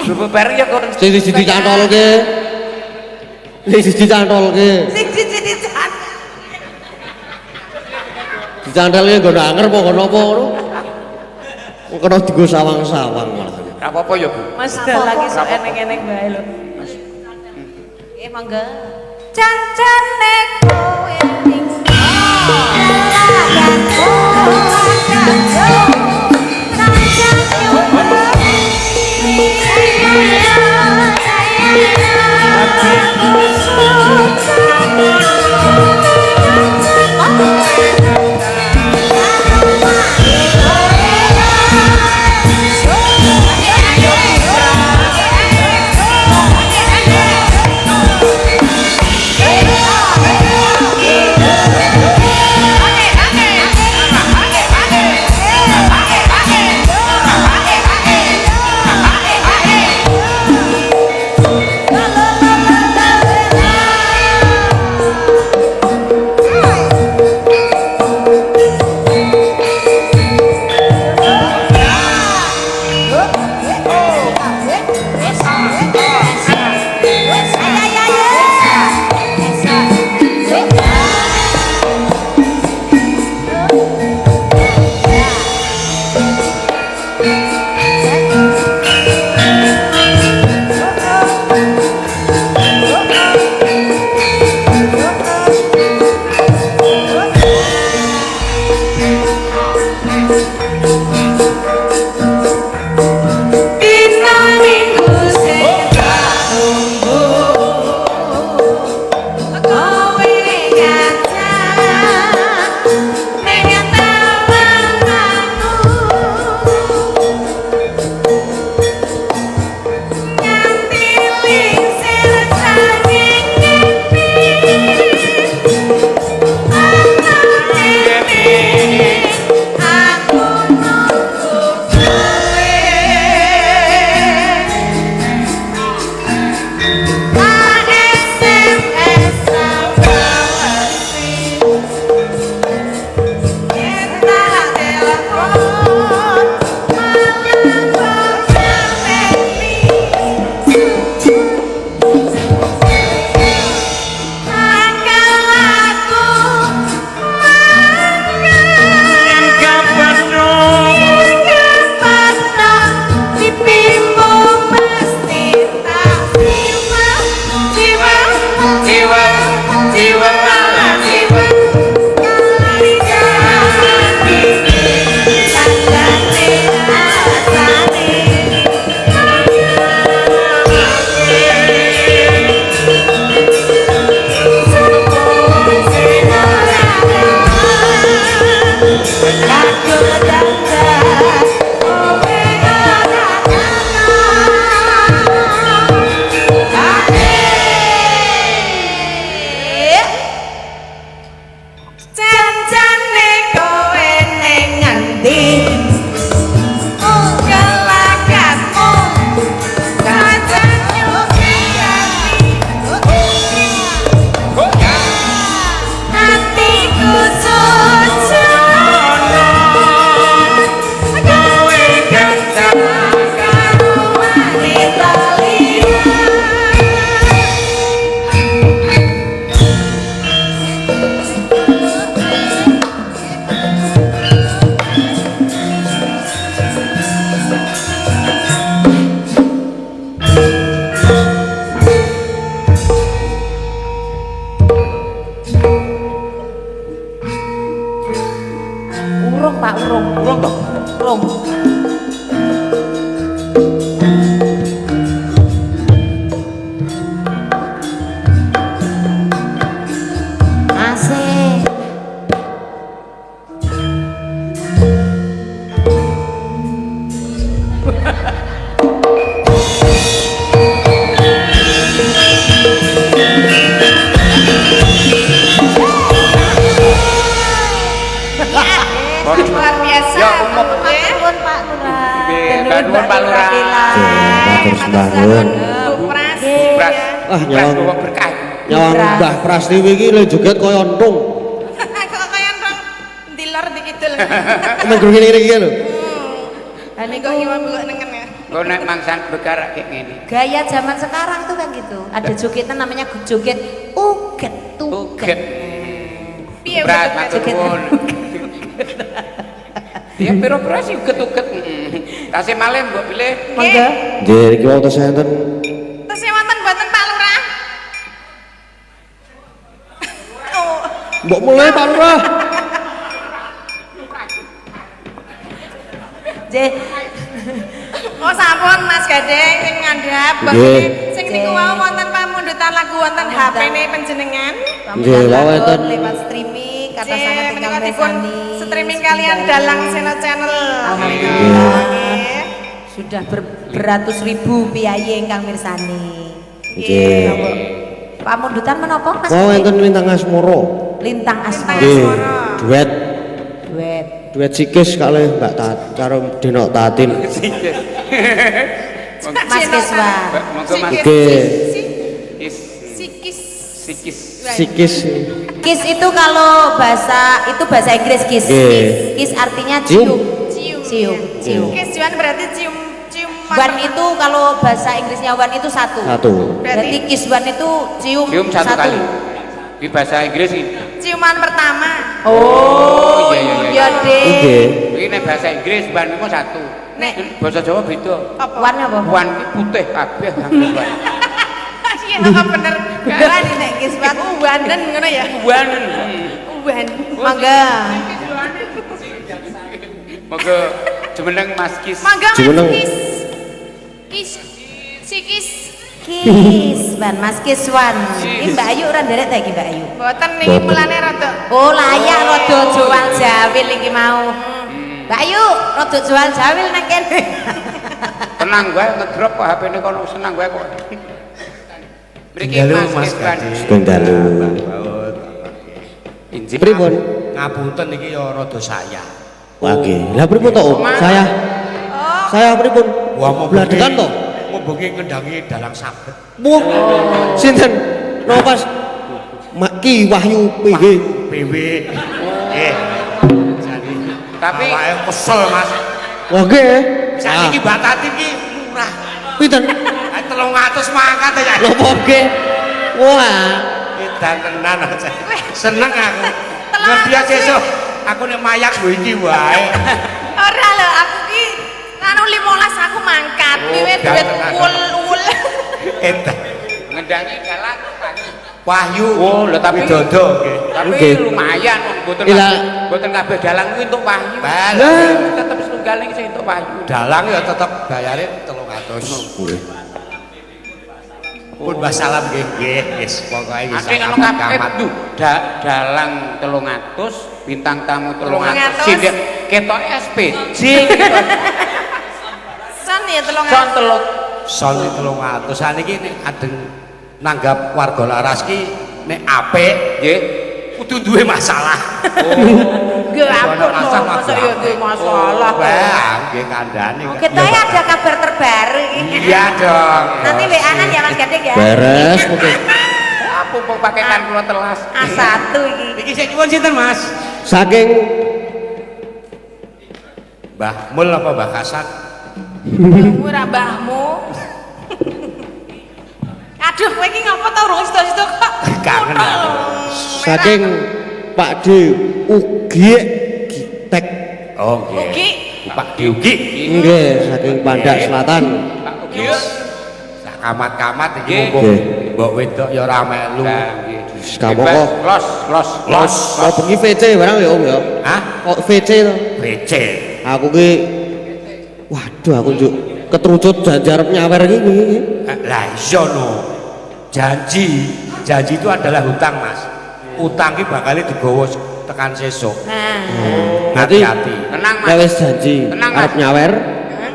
S4: bubu baru ya kok.
S2: Sing dicantolke. Sing dicantolke.
S5: Sing dican.
S2: Dicantolke nggo anger apa ngono apa ngono. Kena dienggo sawang-sawang malah.
S4: Ora apa-apa ya, Bu.
S5: Mas lagi sok eneng-eneng bae lho. Mangga. Cancane kowe ning
S2: matur sembah nuwun.
S1: Bu Pras.
S4: Pras.
S2: Ah,
S4: Pras
S2: nyawang.
S4: bawa berkah.
S2: Nyawang Mbah Prastiwi iki lho joget kaya entung.
S1: Kok kaya ndang ndilor dikidul.
S2: Emang gini iki lho.
S1: Ini kok iwak mbok nengen ya.
S4: Kok nek mangsan begarak kayak gini.
S5: Gaya zaman sekarang tuh kan gitu. Ada jogetan namanya joget uget tuget.
S4: Uget.
S1: Piye
S4: Pras
S1: Bu?
S4: matur nuwun. Ya piro pras uget-uget. Tasih malih mbok pilih.
S5: Monggo.
S2: Nggih iki wonten sinten?
S1: Tesih wonten mboten Pak Lurah? Oh,
S2: Mbok mulai Pak Lurah.
S5: J.
S1: oh sampun Mas Gadeng sing ngandhap.
S2: Nggih.
S1: Sing niku wau wonten pamundutan lagu wonten HP-ne panjenengan.
S2: Nggih, wonten
S5: lewat streaming kata sangat tinggal
S1: menika dipun
S5: Mesani.
S1: streaming kalian Dalang Sena Channel.
S5: Alhamdulillah.
S1: Nggih.
S5: Sudah beratus ribu piyayi ingkang mirsani.
S2: nggih.
S5: Pamundutan menapa Mas?
S2: Wau enten lintang asmara.
S5: Lintang asmara.
S2: Nggih, duet
S5: Duet.
S2: duet sikis kalih Mbak Tat karo Denok Tatin.
S5: Mas Keswa.
S4: Monggo Mas.
S2: Nggih.
S4: Kis.
S1: Sikis.
S4: Sikis.
S2: Sikis.
S5: Kiss itu kalau bahasa Inggris kiss.
S2: Nggih.
S5: Kiss artinya
S2: Cium.
S5: cium.
S1: Cium.
S5: Cium. Cium.
S1: Kisuan berarti cium
S5: Wan itu kalau bahasa Inggrisnya wan itu satu.
S2: Satu.
S5: Berarti kiss wan itu cium,
S4: Cium satu kali. Di bahasa Inggris ini.
S1: ciuman pertama.
S5: Oh,
S4: iya, iya, iya.
S5: iya deh.
S2: Nggih.
S4: Ini nek bahasa Inggris ban iku satu.
S1: Nek.
S4: Bahasa Jawa beda.
S5: Wan apa?
S4: Wan iki putih kabeh hampir wan.
S1: Iya kok bener. Wan nek kiss wan wanen ngono ya.
S4: Wan.
S1: Wan.
S5: Mangga.
S4: Monggo jumeneng Mas Kis.
S1: Mangga
S2: Jumeneng.
S1: Mas Kis. Sikis.
S5: Kiss wan Mas Kiss wan. Ini Mbak Ayu ora nderek ta iki Mbak Ayu?
S1: Mboten niki mulane rada
S5: Oh, layak rada jual jawil iki mau. Mbak Ayu, rada jual jawil nek kene.
S4: Tenang wae ngedrop kok HP-ne kono senang wae kok. Mriki Mas Kis kan.
S2: Sugeng dalu.
S4: Injih
S2: Pripun?
S8: Ngapunten iki ya rada saya.
S2: Wah nggih. Lah pripun to, Om?
S1: Oh.
S2: Saya pripun?
S8: Wah mau
S2: Bladekan to?
S8: Ngoboke ngendangi dalang sabet.
S2: Wah. Sinten? Nopas Mak Ki Wahyu PG.
S8: PW. Jadi
S4: Tapi
S8: awake kesel Mas.
S2: Wah nggih.
S8: Saniki Mbak Tati iki murah.
S2: Pinten?
S8: 300 mangkat ya.
S2: Napa nggih? Wah.
S8: Edan tenan aja. Seneng aku. Ngerti ya sesuk aku nek mayak lho iki wae.
S1: ora lho aku ki anu 15 aku mangkat. Piwe duit ul.
S8: Edan.
S4: ngendangi dalang
S8: Wahyu.
S4: Oh, lho tapi
S8: dodo nggih.
S4: tapi
S2: Nggih.
S4: lumayan mboten
S2: Ila.
S4: mboten kabeh dalang kuwi entuk Wahyu.
S8: Lah.
S4: Tetep setunggaling sing entuk Wahyu.
S8: Dalang ya tetep bayare 300. Pun wassalam nggih. Nggih, wis pokoke wis.
S4: Ate ngono kabeh duh, dalang 300, bintang tamu 300.
S1: 300.
S4: Sindek ketok SPJ.
S1: Son ya telung.
S4: Son teluk.
S8: Son 300. Saniki nek adeng nanggap warga laras ki nek apik
S4: Nggih.
S8: kudu duwe masalah.
S5: Nggih ampun
S8: masalah,
S5: masa ya duwe masalah.
S8: Wah, nggih kandhane.
S5: Kita ya ada kabar terbaru ini.
S8: Iya dong.
S5: Nanti WA-an ya Mas Gading ya.
S2: Beres mungkin.
S4: Apa pun paketan kula telas.
S5: A1 iki.
S8: Iki sik nyuwun sinten, Mas?
S2: Saking
S8: Mbah Mul apa Mbah Kasat?
S1: Ora mbahmu. Aduh, kowe iki ngopo to urung sida-sida kok.
S8: Kangen aku.
S2: saking Pak D Ugi Gitek.
S8: Oh, nggih.
S1: Ugi.
S8: Pak Diugi.
S2: Nggih, saking Pandak Selatan.
S4: Pak Ugi.
S8: Sak kamat-kamat iki
S4: Nggih.
S8: mumpung mbok wedok ya ora melu.
S4: Nah, nggih.
S2: Kamu kok
S4: Los.
S2: mau bengi VC barang ya Om ya.
S8: Hah?
S2: Kok VC to?
S8: BC.
S2: Aku ki waduh aku njuk ketrucut janji arep nyawer iki.
S8: Lah iya no. Janji itu adalah hutang, Mas. Utang ki bakal digawa tekan sesuk.
S5: Nah,
S2: Berarti
S8: Hati-hati.
S4: Tenang
S2: nek
S4: Mas.
S2: wis janji
S4: Tenang, Mas.
S2: arep nyawer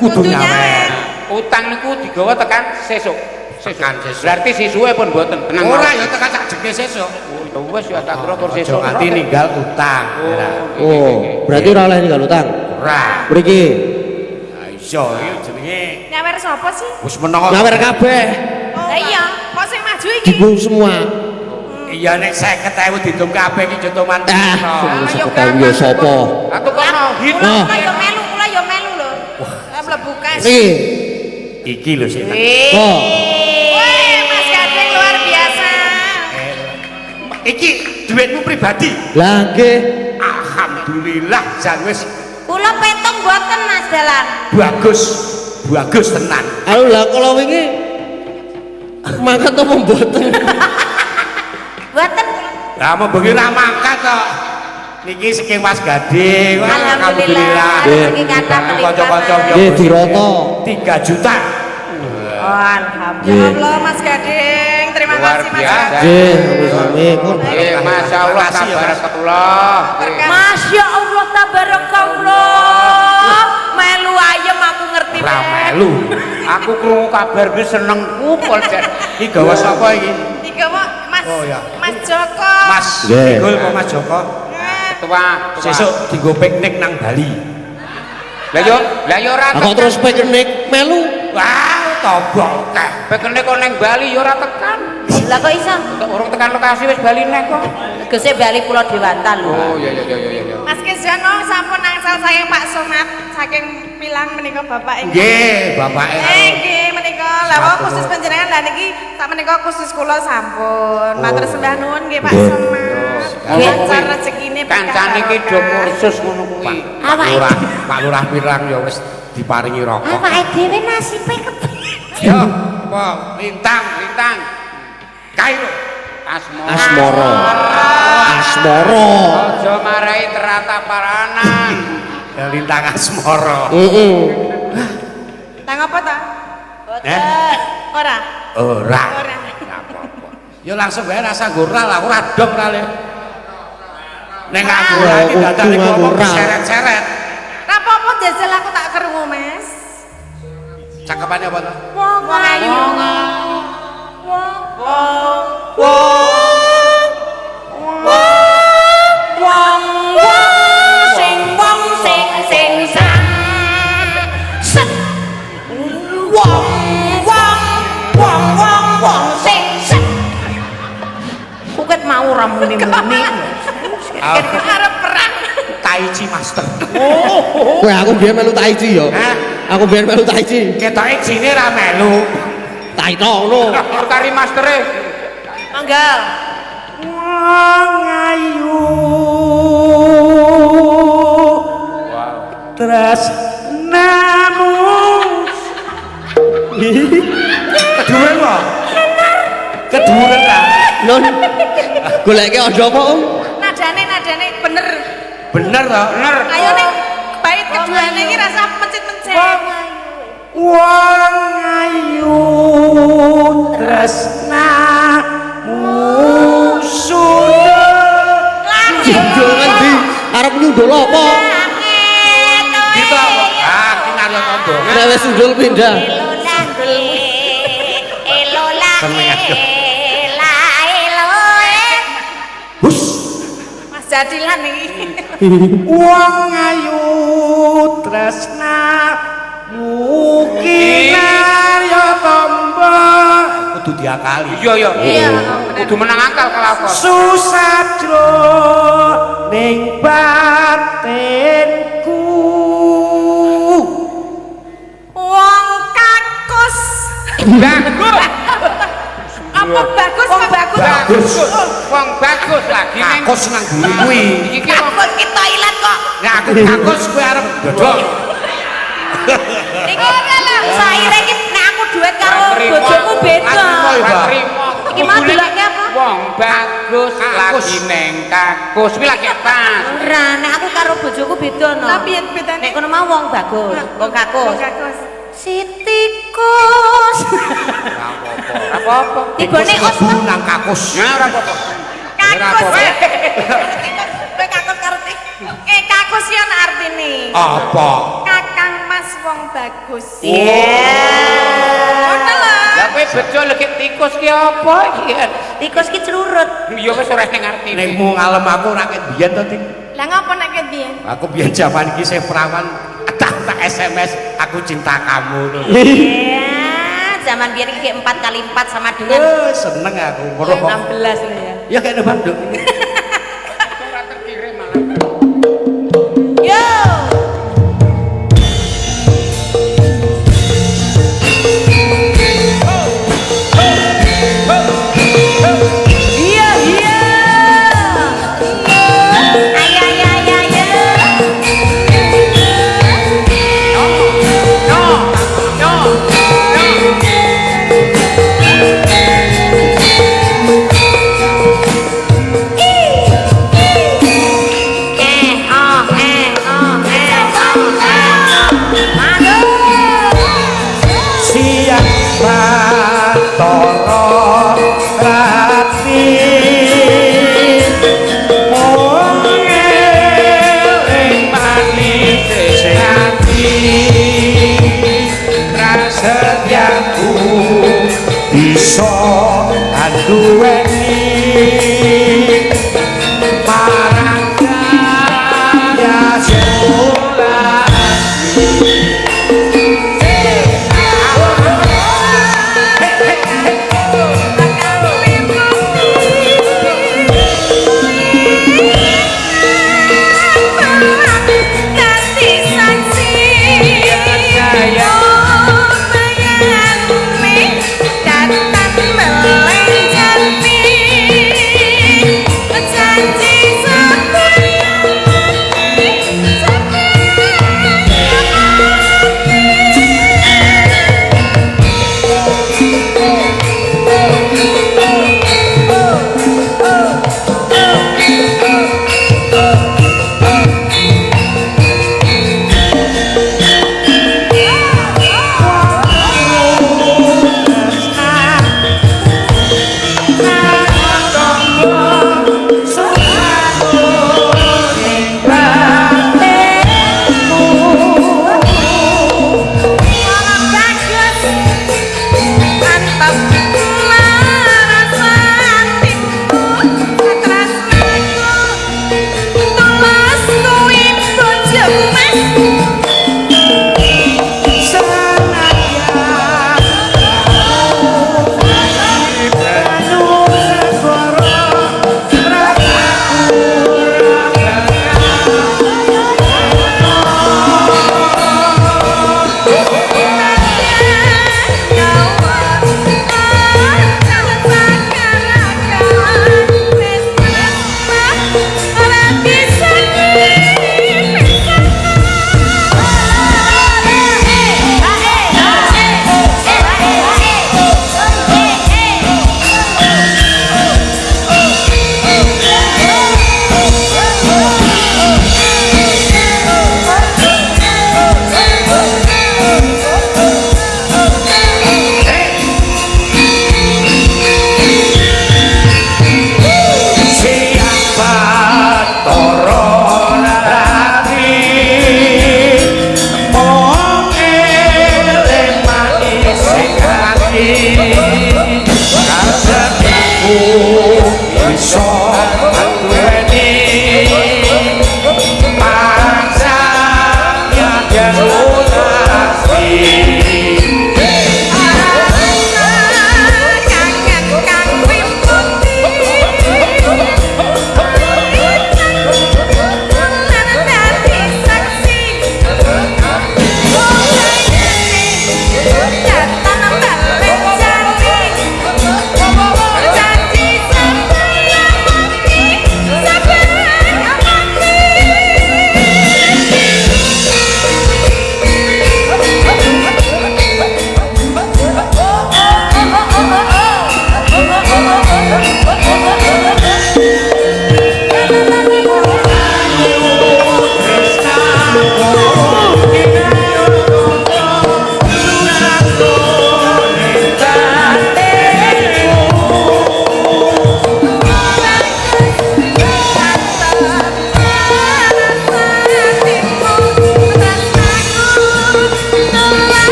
S8: Kudu nyawer.
S4: Utang niku digawa tekan sesuk.
S8: Tekan sesuk.
S4: Berarti sisuwe pun mboten. Tenang.
S8: Ora
S4: Mas.
S8: ya tekan sakjenge sesuk.
S4: Ya wis ya tak kira kur
S8: Aja
S4: sesuk.
S8: nganti ninggal utang.
S2: oh berarti ora oleh ninggal utang
S8: Ora.
S2: mriki
S8: Lah
S10: Iya, iki jenenge
S1: Nyawer sapa sih?
S10: wis meneng.
S2: Nyawer kabeh.
S1: Lah iya, kok sing maju iki?
S2: Dibung semua.
S10: Iya nek 50.000 dihitung kabeh iki contoman.
S2: Ayo sapa?
S10: Aku kono hit.
S1: Kula yo melu lho. Wah, mlebu kas.
S10: Iki lho sik.
S2: Oh.
S1: Wih, Mas Gading luar biasa.
S10: Iki duitmu pribadi.
S2: Lah nggih.
S10: Alhamdulillah jan wis
S5: Kula petong mboten Mas dalan.
S10: bagus tenan.
S2: Ayo lah kalau wingi makan to mboten.
S5: Mboten.
S10: Lah mau bengi ra makan kok. Niki saking Mas Gading. Wah,
S5: Alhamdulillah. Rezeki kathah melimpah.
S10: Kanca-kanca
S2: Nggih diroto.
S10: 3 juta.
S5: Oh, alhamdulillah.
S1: Ya Allah Mas Gading, terima
S4: Luar
S1: kasih Mas
S4: biasa.
S1: Gading.
S2: Nggih, sami pun.
S4: Masya Allah, tabarakallah.
S5: Masya Allah tabarakallah. Melu ayem aku ngerti.
S4: Ra melu. Aku krungu kabar wis seneng kupol jan.
S10: Iki gawa sapa iki?
S1: Tiga Mas.
S10: Oh, ya.
S1: Mas Joko.
S10: Mas
S2: Nggih.
S10: Gul apa Mas Joko?
S4: Ketua.
S10: Sesuk dienggo piknik nang Bali.
S4: Lah yo ora
S2: Aku terus piknik melu.
S10: Wah, tobok teh.
S4: Bekene kok ning Bali yo ora tekan.
S5: Lah kok iso?
S4: Kok urung tekan lokasi wis Bali nek kok.
S5: Gese Bali Pulau Dewata lho.
S4: Oh iya.
S1: Mas Kisjono sampun angsal saking Pak Somat saking Pilang menika bapak ingkang.
S10: Nggih, bapake.
S1: Nggih menika lha wau khusus panjenengan lah niki sak menika khusus kula sampun. Matur sembah nuwun nggih Pak Somat. Lancar rezekine
S4: Kancane iki do kursus ngono kuwi.
S10: Pak Lurah Pirang ya wis diparingi rokok.
S5: Awake dhewe nasibe kepiye?
S4: Yo, apa lintang. Kairo.
S2: Asmara.
S4: Aja marai terata paranan.
S10: Ya lintang asmara.
S1: Tang apa ta? Ora.
S10: Ora. Apa-apa. Ya langsung wae rasa gora lah, ora dong ra le. Nek aku iki dadak nek ngomong seret-seret.
S1: Ra apa-apa jajal aku tak krungu Mas.
S10: Cakepane apa to?
S1: Wong ayu.
S5: Kuket mau ramune muni.
S1: Arep perang.
S10: Tai Chi Master.
S2: Kowe aku biyen melu tai chi yo. Aku biyen melu tai chi.
S10: Ketoke jine ra melu.
S2: Tai to ngono.
S4: Kari mastere.
S1: Manggal.
S10: Wong ayu. Tresnamu. Keduren kok. Keduren ta.
S2: Nun. Goleke ojo apa, Om?
S1: Nadane bener.
S10: Bener to? Bener.
S1: Ayo ning bait keduane iki rasa mencit-mencit.
S10: Wong ayu tresnamu sundul.
S2: Jendol ngendi? Arep nyundul apa?
S10: Gitu apa? Ki naryo tondongan.
S2: Nek wis sundul pindah.
S1: Mas Jadilan iki.
S10: Wong ayu tresnamu kinarya tamba. Kudu diakali.
S4: Iya. Kudu menang akal kelakon.
S10: Susadro ning batinku.
S1: Wong kakus.
S4: Bagus.
S1: Apa bagus?
S4: Wong bagus lagi ning.
S10: Kakus nang buri kuwi.
S4: Iki wong
S1: Kakus ki toilet kok.
S10: Nek aku kakus kowe arep dodol.
S1: Iki ora lah.
S5: Saire iki nek aku duet karo bojoku beda. Iki mau delokne apa?
S4: Wong bagus lagi neng kakus. Kuwi lagi pas.
S5: Ora, nek aku karo bojoku beda no.
S1: Tapi bedane
S5: Nek kono mau wong bagus, wong kakus.
S1: kakus.
S5: Sitikus.
S4: Apa-apa.
S5: Tigone os
S10: Kudu nang kakus.
S4: Ya ora apa-apa.
S1: Kakus. Kowe kakus karo ti. Kakus ya ana artine.
S10: Apa?
S1: Kakang Mas wong bagus.
S5: Iya.
S4: Lah kowe bejo legi tikus ki apa iki?
S5: Tikus ki crurut.
S4: Ya wis ora ning artine.
S10: Nek mu ngalem aku ora ket biyen to, Tik.
S1: Lah ngapa nek ket biyen?
S10: Aku biyen jaman iki saya perawan tak tak SMS aku cinta kamu.
S5: Ya, zaman biar kayak 4x4 sama dengan
S10: Seneng aku.
S5: 16 lah ya.
S10: Ya kayak Bandung.
S5: Yo. Iya, iya. Ayo, ayo, ayo, ayo.
S10: Siang Batara Rati Mongel manis hati Prasetyaku bisa anduweni marang daya sekolah.
S1: Datang melengkapi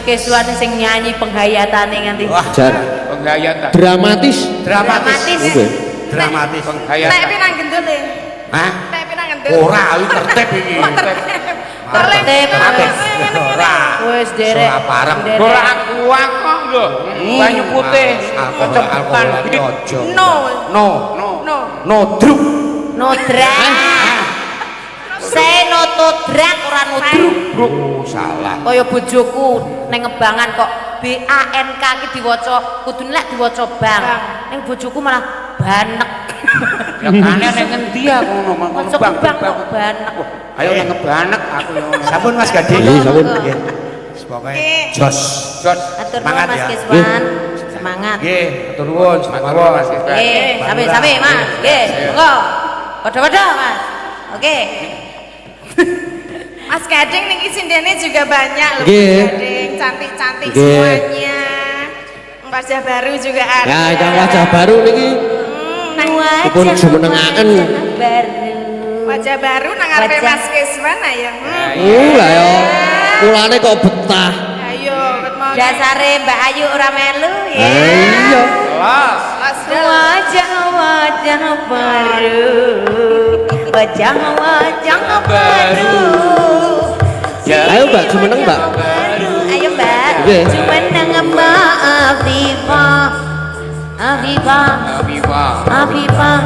S5: Keswan sing nyanyi penghayatane nganti.
S2: Jan.
S4: Penghayatan.
S2: Dramatis.
S4: Oke. Dramatis penghayatan.
S1: Nek pirang gendule?
S4: Hah?
S1: Nek pirang gendul?
S4: Ora, iki tertib iki.
S5: Tertib.
S4: Ora.
S5: Wis derek.
S4: Ora pareng. Ora aku kok lho. Banyu putih. Kecepetan.
S1: No.
S4: No.
S1: No.
S4: No druk.
S5: Nodrak. Saya notodrak ora nodruk.
S4: Salah.
S5: Kaya bojoku ning Ngebangan kok BANK iki diwaca kudune lek diwaca bang. Ning bojoku malah banek.
S4: Ya kane ning endi aku ngono
S5: Maca bang kok banek.
S4: Ayo ning Ngebanek aku yo.
S10: Sampun Mas Gading.
S2: Nggih, sampun.
S10: Pokoke jos.
S5: Atur nuwun
S10: Semangat
S5: Mas
S10: ya.
S5: Kiswan. Semangat.
S10: Nggih, matur nuwun, semangat Mas.
S5: Nggih, sami-sami Mas. Nggih, monggo. Padha-padha Mas. Oke.
S1: Mas Gading niki sindene juga banyak loh
S2: Nggih.
S1: Mas Gading, cantik-cantik
S2: Nggih.
S1: semuanya. Wajah baru juga ada.
S2: Ya, yang wajah baru niki dipun jumenengaken.
S1: Wajah baru nang arepe Mas Kiswan ayo.
S2: Lah ya. Kulane kok betah.
S1: Ayo, ket mau.
S5: Dasare Mbak Ayu ora melu ya.
S2: Iya.
S5: Wajah-wajah baru. Wajah-wajah baru.
S2: Ayo Mbak, jumeneng Mbak.
S5: Ayo Mbak.
S2: Nggih.
S5: Jumeneng Mbak Afifah. Afifah. Afifah.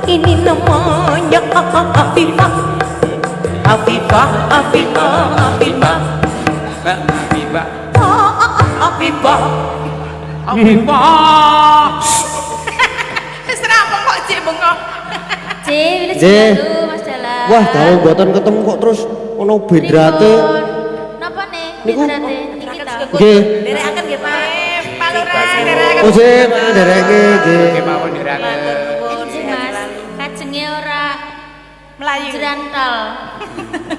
S5: Ini namanya Afifah. Afifah.
S1: Wis rampung kok Cik bengok.
S2: Nggih.
S7: Mas Dalan.
S2: Wah, dalu mboten ketemu kok terus ono bendrate.
S7: Napa nih?
S2: Niku.
S7: Bidrate iki ta.
S2: Nggih.
S5: Derekaken nggih Pak.
S1: Paluran derek.
S2: Oh, sik, ndereke nggih.
S4: Kemawon dirake.
S7: Iki Mas, kajenge ora
S1: Melayu.
S7: jrantal.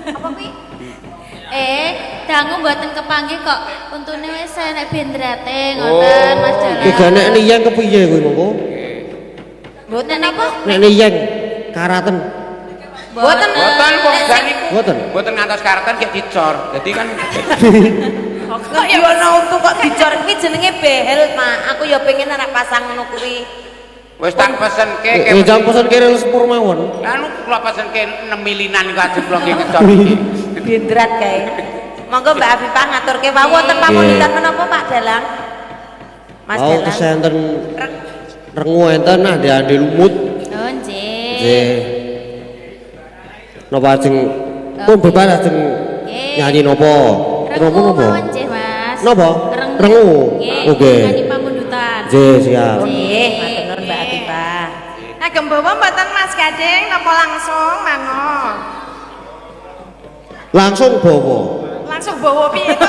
S7: Apa kuwi? Dangu mboten kepanggih kok. Untune wis enek bendrate ngoten Mas Dalan.
S2: Iki nek niyang kepiye kuwi mongko?
S7: Mboten apa?
S2: Nek niyang karaten.
S5: Boten
S2: Mboten.
S4: Mboten ngantos kareten gek dicor. Dadi kan
S5: kok ya ono untu kok dicor kuwi jenenge behel, Pak. Aku ya pengen arek pasang ngono kuwi.
S4: wis tak pesenke
S2: Jam pesen kira sepur mawon.
S4: anu kula pesenke 6 milinan iku ajeng kula nggih ngecor iki.
S5: Bendrat kae. Monggo Mbak Afifah ngaturke wau wonten pamunitan menapa Pak Dalang? Mas
S2: Oh,
S5: Dalang.
S2: kesenten rengu enten ande lumut.
S7: Oh, nggih.
S2: Nggih. Napa ajeng pun bebas ajeng nyanyi napa? Napa napa?
S7: Nggih, Mas.
S2: Napa? Rengu.
S7: Nggih.
S2: Oke.
S7: Nyanyi pamundutan.
S2: Nggih, siap.
S5: Nggih, matur nuwun Mbak Afifah.
S1: Nah, gembawa mboten Mas Gading napa langsung mangga?
S2: Langsung bawa.
S1: Langsung bawa piye to?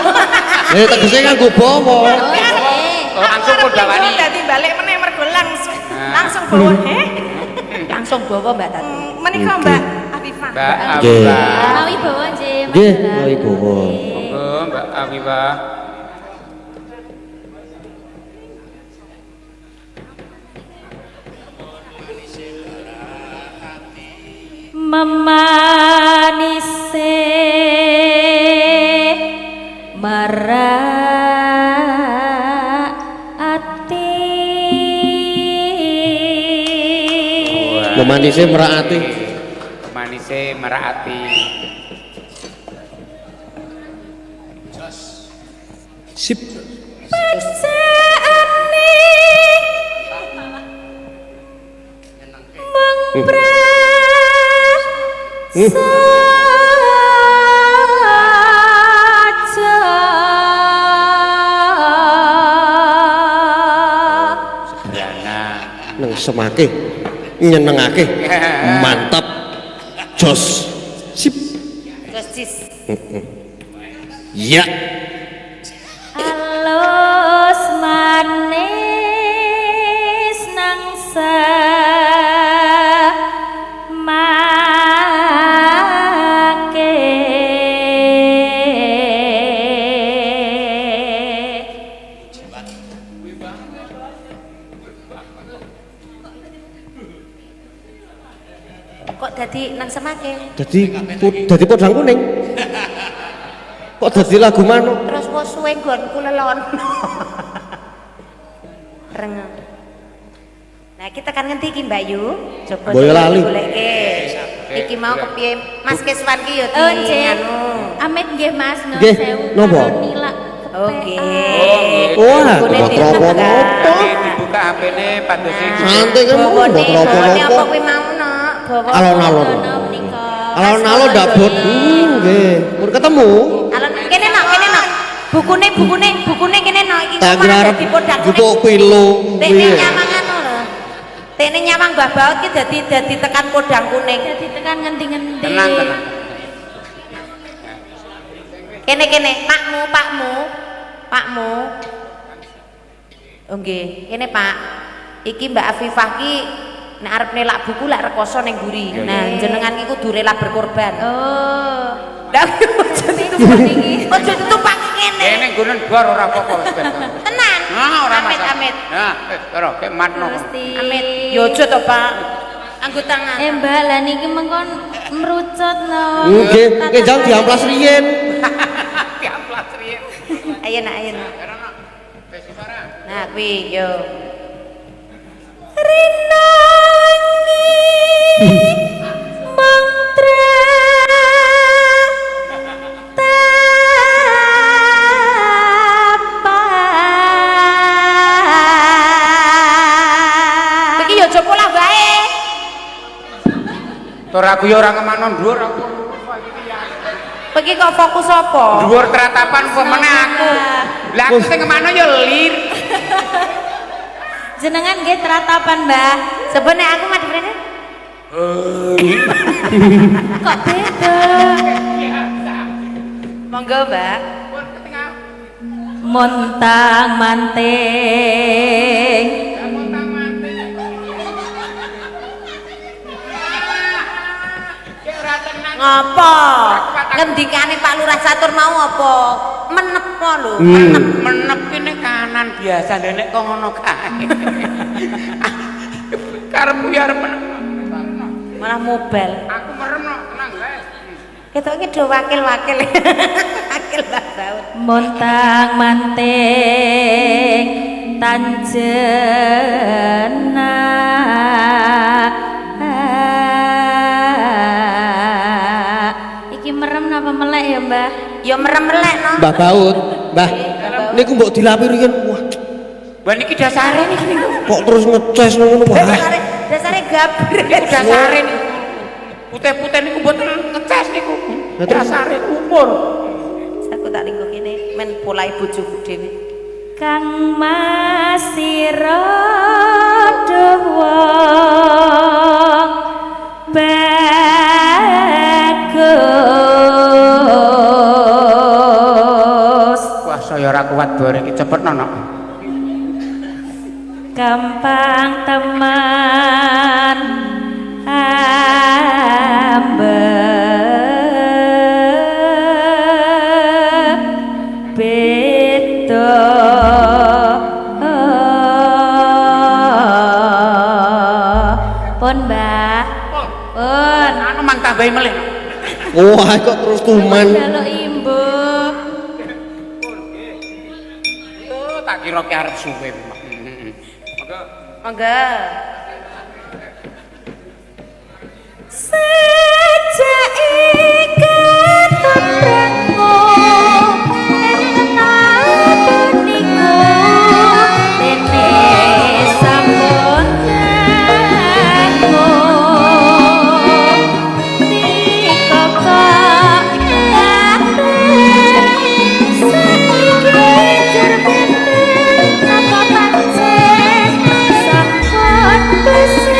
S2: Tegese nganggo bawa.
S4: Langsung kondawani.
S1: Dadi balik meneh mergo langsung bawa.
S5: Langsung bawa Mbak Tati.
S1: Menika Mbak Afifah.
S4: Mbak
S2: Nggih.
S4: Afifah.
S7: Mawi bawa nggih, Mas
S2: Nggih,
S7: Dalan.
S2: mawi bawa.
S4: Monggo Mbak Afifah.
S7: Memanise marak ati.
S2: Memanise merak ati.
S4: Manise merak ati.
S2: Sip.
S7: Pesane mengpres saja
S4: Dana.
S2: Neng semake nyenengake. Mantap. Jos. Sip.
S5: Gosis.
S2: Ya.
S7: alus manis nangsa make
S5: Kok dadi nang semake?
S2: Dadi podang kuning. Kok dadi lagu manuk?
S5: Terus wis suwe nggonku lelon. Rengeng. Nah, kita kan ngendi iki Mbak Yu? Coba
S2: Boyo lali.
S5: goleke. Iki mau kepiye? Mas Keswan ki yo
S7: Oh, nggih.
S5: anu.
S7: Amit nggih Mas, nun
S2: Nggih,
S7: sewu.
S2: nopo?
S7: Karo Nila
S5: Oke.
S2: Wah,
S5: Bone
S2: tropo-tropo.
S4: Dibuka HP-ne padose
S2: Santai kan mau
S5: Bone
S2: tropo.
S5: apa kuwi mau nok? Bawa
S2: Alon-alon.
S7: menika.
S2: Alon-alon ndak bot. Nggih. Pun ketemu.
S5: Alon kene nok. Bukune kene nok iki
S2: Tak kira arep jupuk pilo.
S5: Tekne nyamang anu lho. Tekne nyamang Mbah Baut ki dadi tekan podang kuning.
S7: Dadi tekan ngendi-ngendi.
S4: tenang.
S5: Kene Pakmu. Oh nggih, kene Pak. Iki Mbak Afifah ki nek arep nelak buku lek rekoso ning mburi. Nah, jenengan ki kudu rela berkorban.
S7: Oh.
S5: Lah ojo ditumpuk iki. Ojo ditumpuk kene.
S4: Kene nggonen bor ora apa-apa wis ben.
S5: Tenan.
S4: Ora
S5: Amit.
S4: Nah, wis ora kek matno.
S7: Gusti.
S5: Amit. Yo ojo to, Pak. Anggo tangan.
S7: Mbak, lah niki mengkon merucut no.
S2: Nggih, kenjang diamplas riyen.
S4: Diamplas riyen.
S5: Ayo nak. Nah, kuwi yo.
S7: Mantra tapa.
S5: Iki yo aja pola wae.
S4: Tur aku ya ora kemana dhuwur aku.
S5: Iki kok fokus apa?
S4: Dhuwur tratapan apa meneh aku. Lah aku sing kemana ya lir.
S7: jenengan nggih teratapan, Mbah.
S5: Sebene aku madhep rene.
S7: Kok beda?
S5: Monggo, Mbak.
S7: Montang manting.
S5: Ngopo? Ngendikane Pak Lurah Catur mau apa? Menepo lho,
S4: Menep kene kanan biasa nek kok ngono kae. Karepku ya arep menep.
S5: malah mobile.
S4: Aku merem no, tenang wae.
S5: Ketoke do wakil-wakil. Wakil Mbak Baut.
S7: Montang manting tanjena. Iki merem napa melek ya, Mbah?
S5: Ya merem-melek no.
S2: Mbah Baut, Mbah. Niku mbok dilapiri kan. Wah,
S4: Wah niki dasare niki niku.
S2: kok terus ngeces ngono, Mbah.
S5: Dasare gabur.
S4: Niku dasare niku. Putih-putih niku mboten ngecas niku. Dasare umur.
S5: Aku tak lingkuh kene men polai bojoku dhewe.
S7: Kang masira dawa bagus.
S4: Wah saya ora kuat bare iki cepetno no.
S7: Gampang teman beda pun Mbah pun
S4: Anu mang tambahi melih.
S2: Wah, kok terus tuman.
S7: jaluk imbuh
S4: Oh tak kira ki arep suwe.
S5: Monggo.
S7: sejak ikatan rengo ing tenaga niku dene sampun nanggo dikokok laten saiki jerbenten napa pancen sampun besar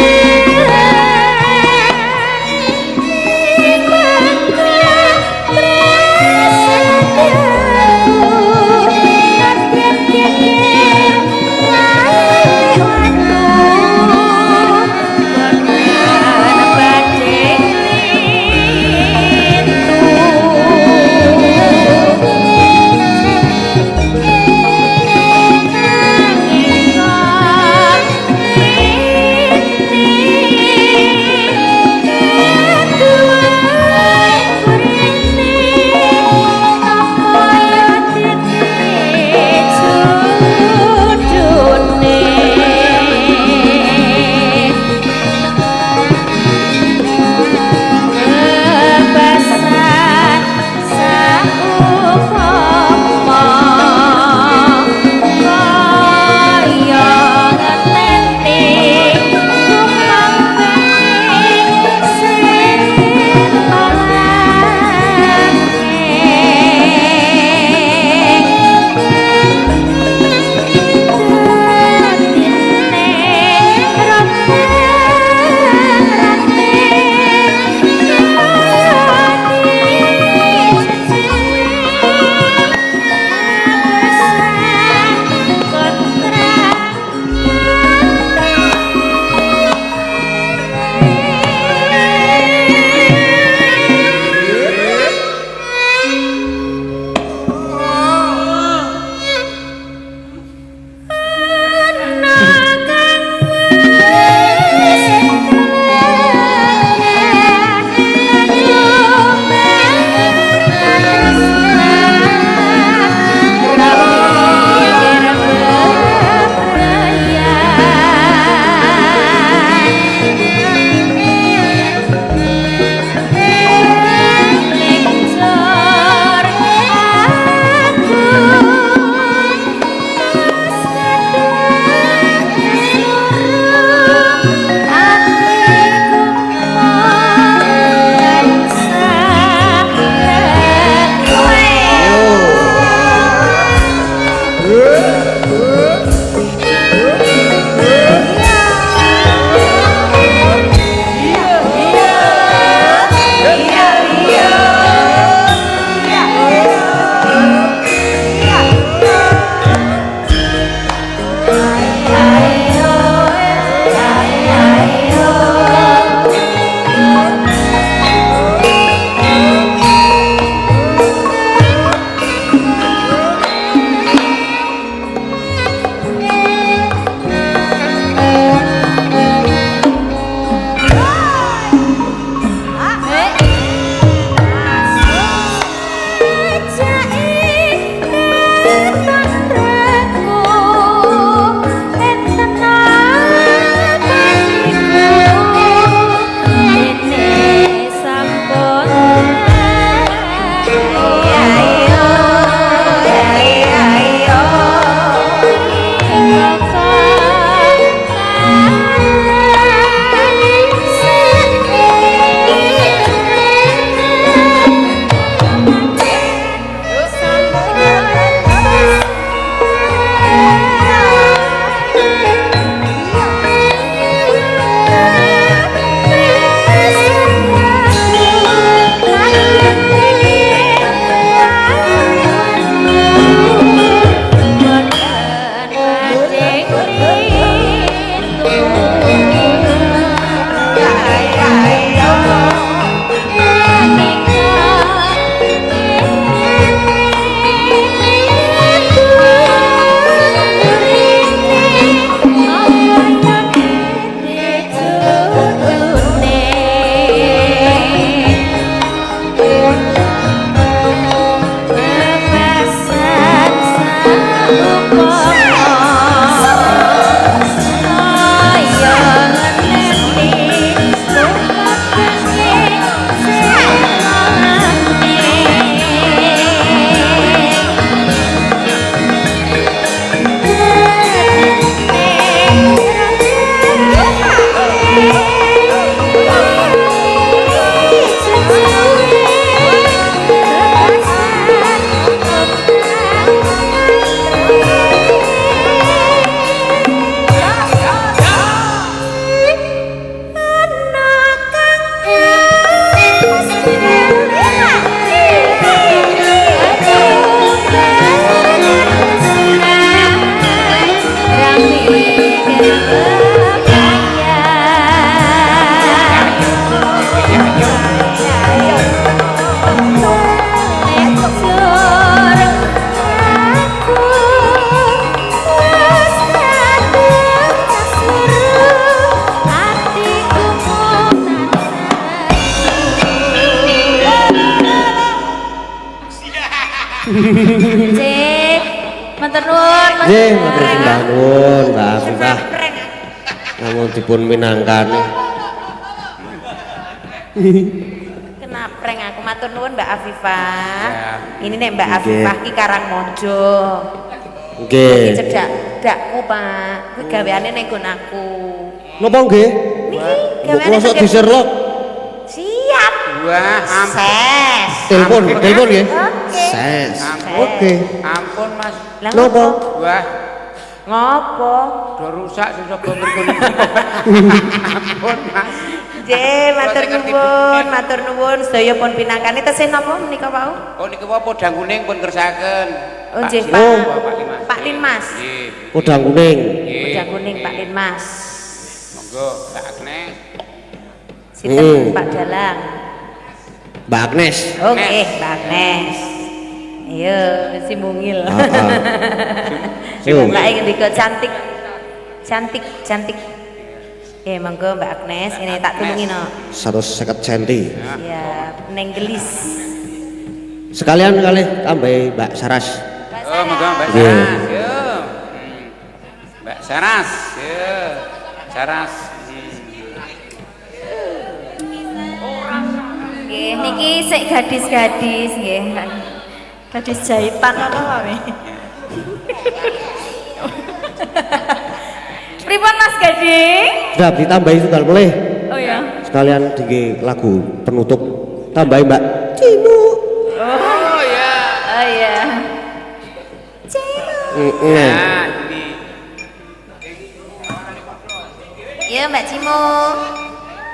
S7: Cik, matur nuwun.
S2: Nggih, matur sembah nuwun, Mbak Afifah. Namun dipun minangkani.
S5: Kena prank aku matur nuwun Mbak Afifah.
S4: Ya.
S5: Ini nek Mbak Afifah ki Karangmojo.
S2: Nggih.
S5: Iki cedak dakku, Pak. Kuwi gaweane ning nggon aku.
S2: Napa nggih?
S5: Niki
S2: Mbok
S5: gaweane
S2: klosok di Sherlock.
S5: Siap.
S4: Wah,
S5: Ses.
S2: Telepon nggih.
S5: Oke.
S2: Ses.
S4: Ampun.
S2: Oke.
S4: Ampun, Mas.
S5: Lah
S2: Napa?
S4: Wah,
S5: Ngopo?
S4: do rusak susah mrikune. Ampun, Mas.
S5: Nggih, matur nuwun sedaya pun pinangkani tesih napa menika wau?
S4: Oh niku apa podang kuning pun kersaken.
S5: Oh nggih,
S4: Pak.
S5: Pak. Pak Linmas.
S4: Nggih.
S2: Podang kuning.
S4: Nggih.
S5: Podang kuning Pak Linmas.
S4: Monggo, Mbak Agnes.
S5: Sinten Pak Dalang?
S2: Mbak Agnes.
S5: Oke, Mbak Agnes. Ayo, si mungil.
S2: Ayo.
S5: Mbak ngendika cantik. Cantik, cantik. Monggo Mbak Agnes, ini tak tulungi no.
S2: 150 cm.
S5: Siap, neng gelis.
S2: Sekalian kali tambah Mbak Saras.
S4: Oh, monggo Mbak
S2: Iya.
S4: Saras. Yo. Mbak Saras. Yo. Saras.
S7: Nggih, niki sik gadis-gadis nggih.
S1: Gadis jahitan apa wae.
S7: Pripun Mas Gading?
S2: Sudah ditambahi tunggal boleh.
S7: Oh ya.
S2: Sekalian tinggi lagu penutup. Tambahi Mbak Cinu.
S4: Oh ya.
S7: Oh ya.
S4: Nah, ini.
S7: Iya Mbak Cimo.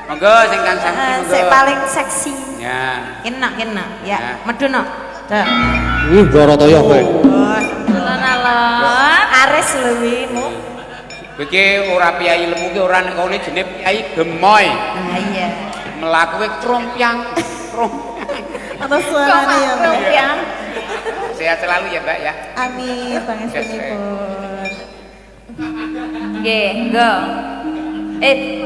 S4: Monggo sing kang sakti monggo.
S1: Sik paling seksi.
S4: Ya.
S5: Kena.
S4: Ya.
S5: Ya, medun no. Dah.
S2: Borotoyo kowe.
S7: Alon-alon.
S1: Ares luwi mu.
S4: Iki ora piyai lemu ki ora nek kene jenenge piyai gemoy.
S5: Nah iya.
S4: Melaku krompiang.
S1: Apa suarane ya, Mbak?
S7: Ya.
S4: Sehat selalu ya, Mbak ya.
S1: Amin, pangestunipun.
S7: Nggih, go.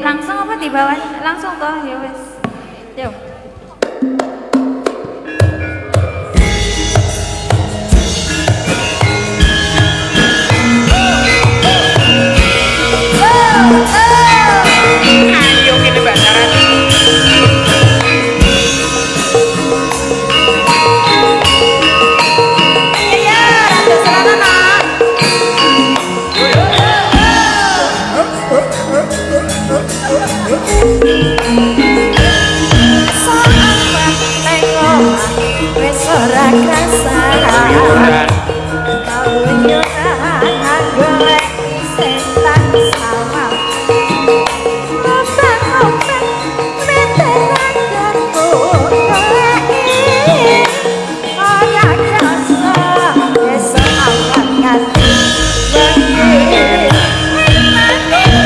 S7: Langsung apa di bawah? Langsung toh, ya wes. Yo.
S4: Ayo kene Mbak Saras.
S1: Iya, rada selana nak. Sama tengok wis ora krasa. Kawunya golek setan sama. Lopeng-lopeng meteran garpu goleki. Ora krasa wis awak ganti bengi.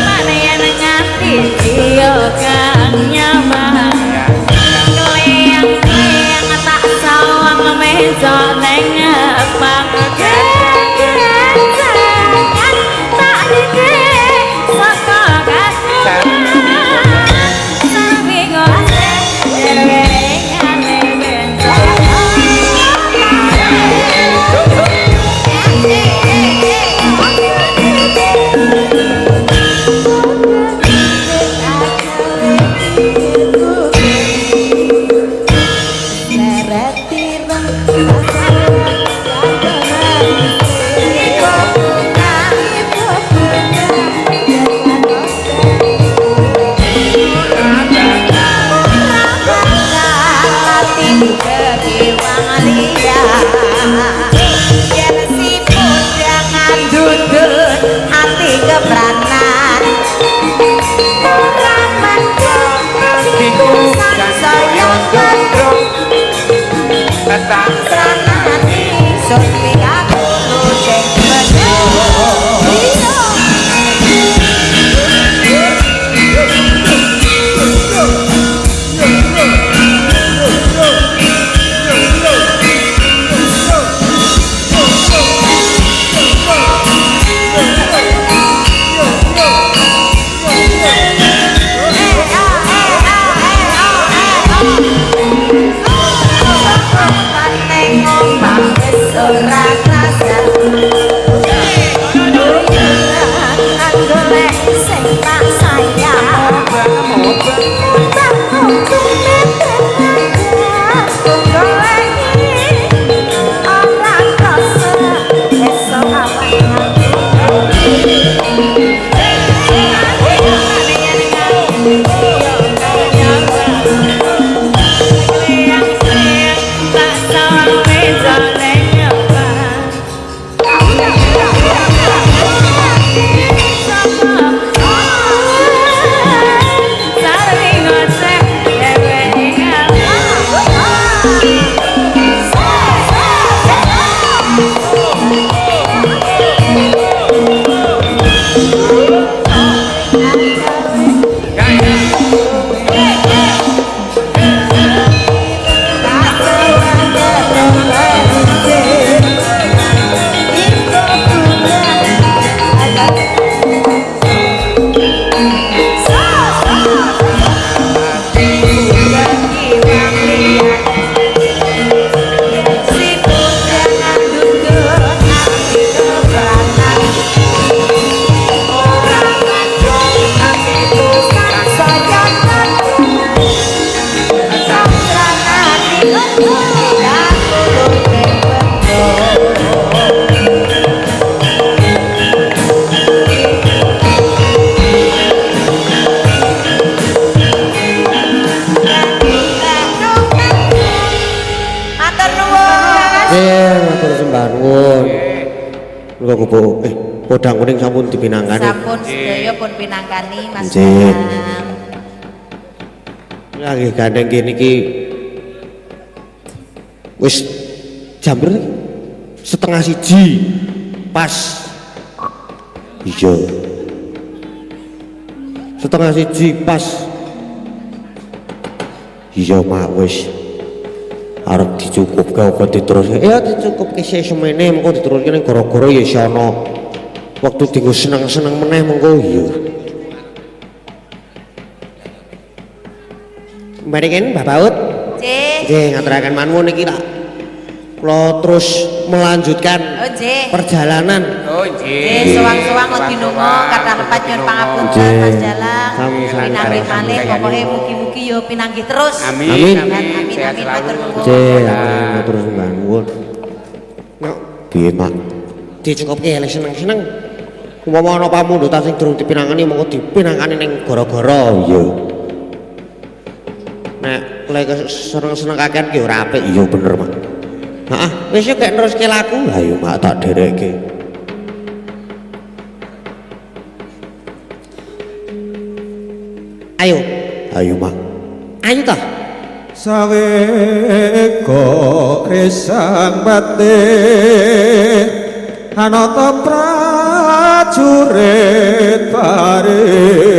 S1: Mana yang nganti dia kan.
S2: kupo podang kuning sampun dipinangkani.
S5: Sampun sedaya pun pinangkani Mas
S2: Nggih.
S5: Danang.
S2: Lagi gandeng kene iki wis jam berapa? Setengah siji pas. Iya. Setengah siji pas. Iya mak wis arep dicukupke apa diteruske? Ya dicukupke sik semene mengko diteruske ning gara-gara ya sono waktu dienggo seneng-seneng meneh mengko iya. Bariken Bapak Ut. Nggih, ngaturaken manmun iki tak kula terus melanjutkan perjalanan.
S4: Oh nggih.
S5: Sewang-sewang lagi nungo kathah lepat nyuwun pangapunten Mas Dalang. Pinanggih malih pokoke mugi-mugi yo pinanggih terus.
S4: Amin.
S5: Amin.
S4: Sehat selalu.
S2: Nggih, matur nuwun. Nek piye Mak? Dicukupke lek seneng-seneng. Umpama ana pamundutan sing durung dipinangani mongko dipinangkani ning gara-gara iya. Nek lek seneng-seneng kakean ki ora apik iya bener Mak. Heeh, wis yo gek neruske laku. Lah yo Mak tak derekke. Ayo. Ayo Mak. Ayo ta.
S11: Saweko resang bate anata prajurit pare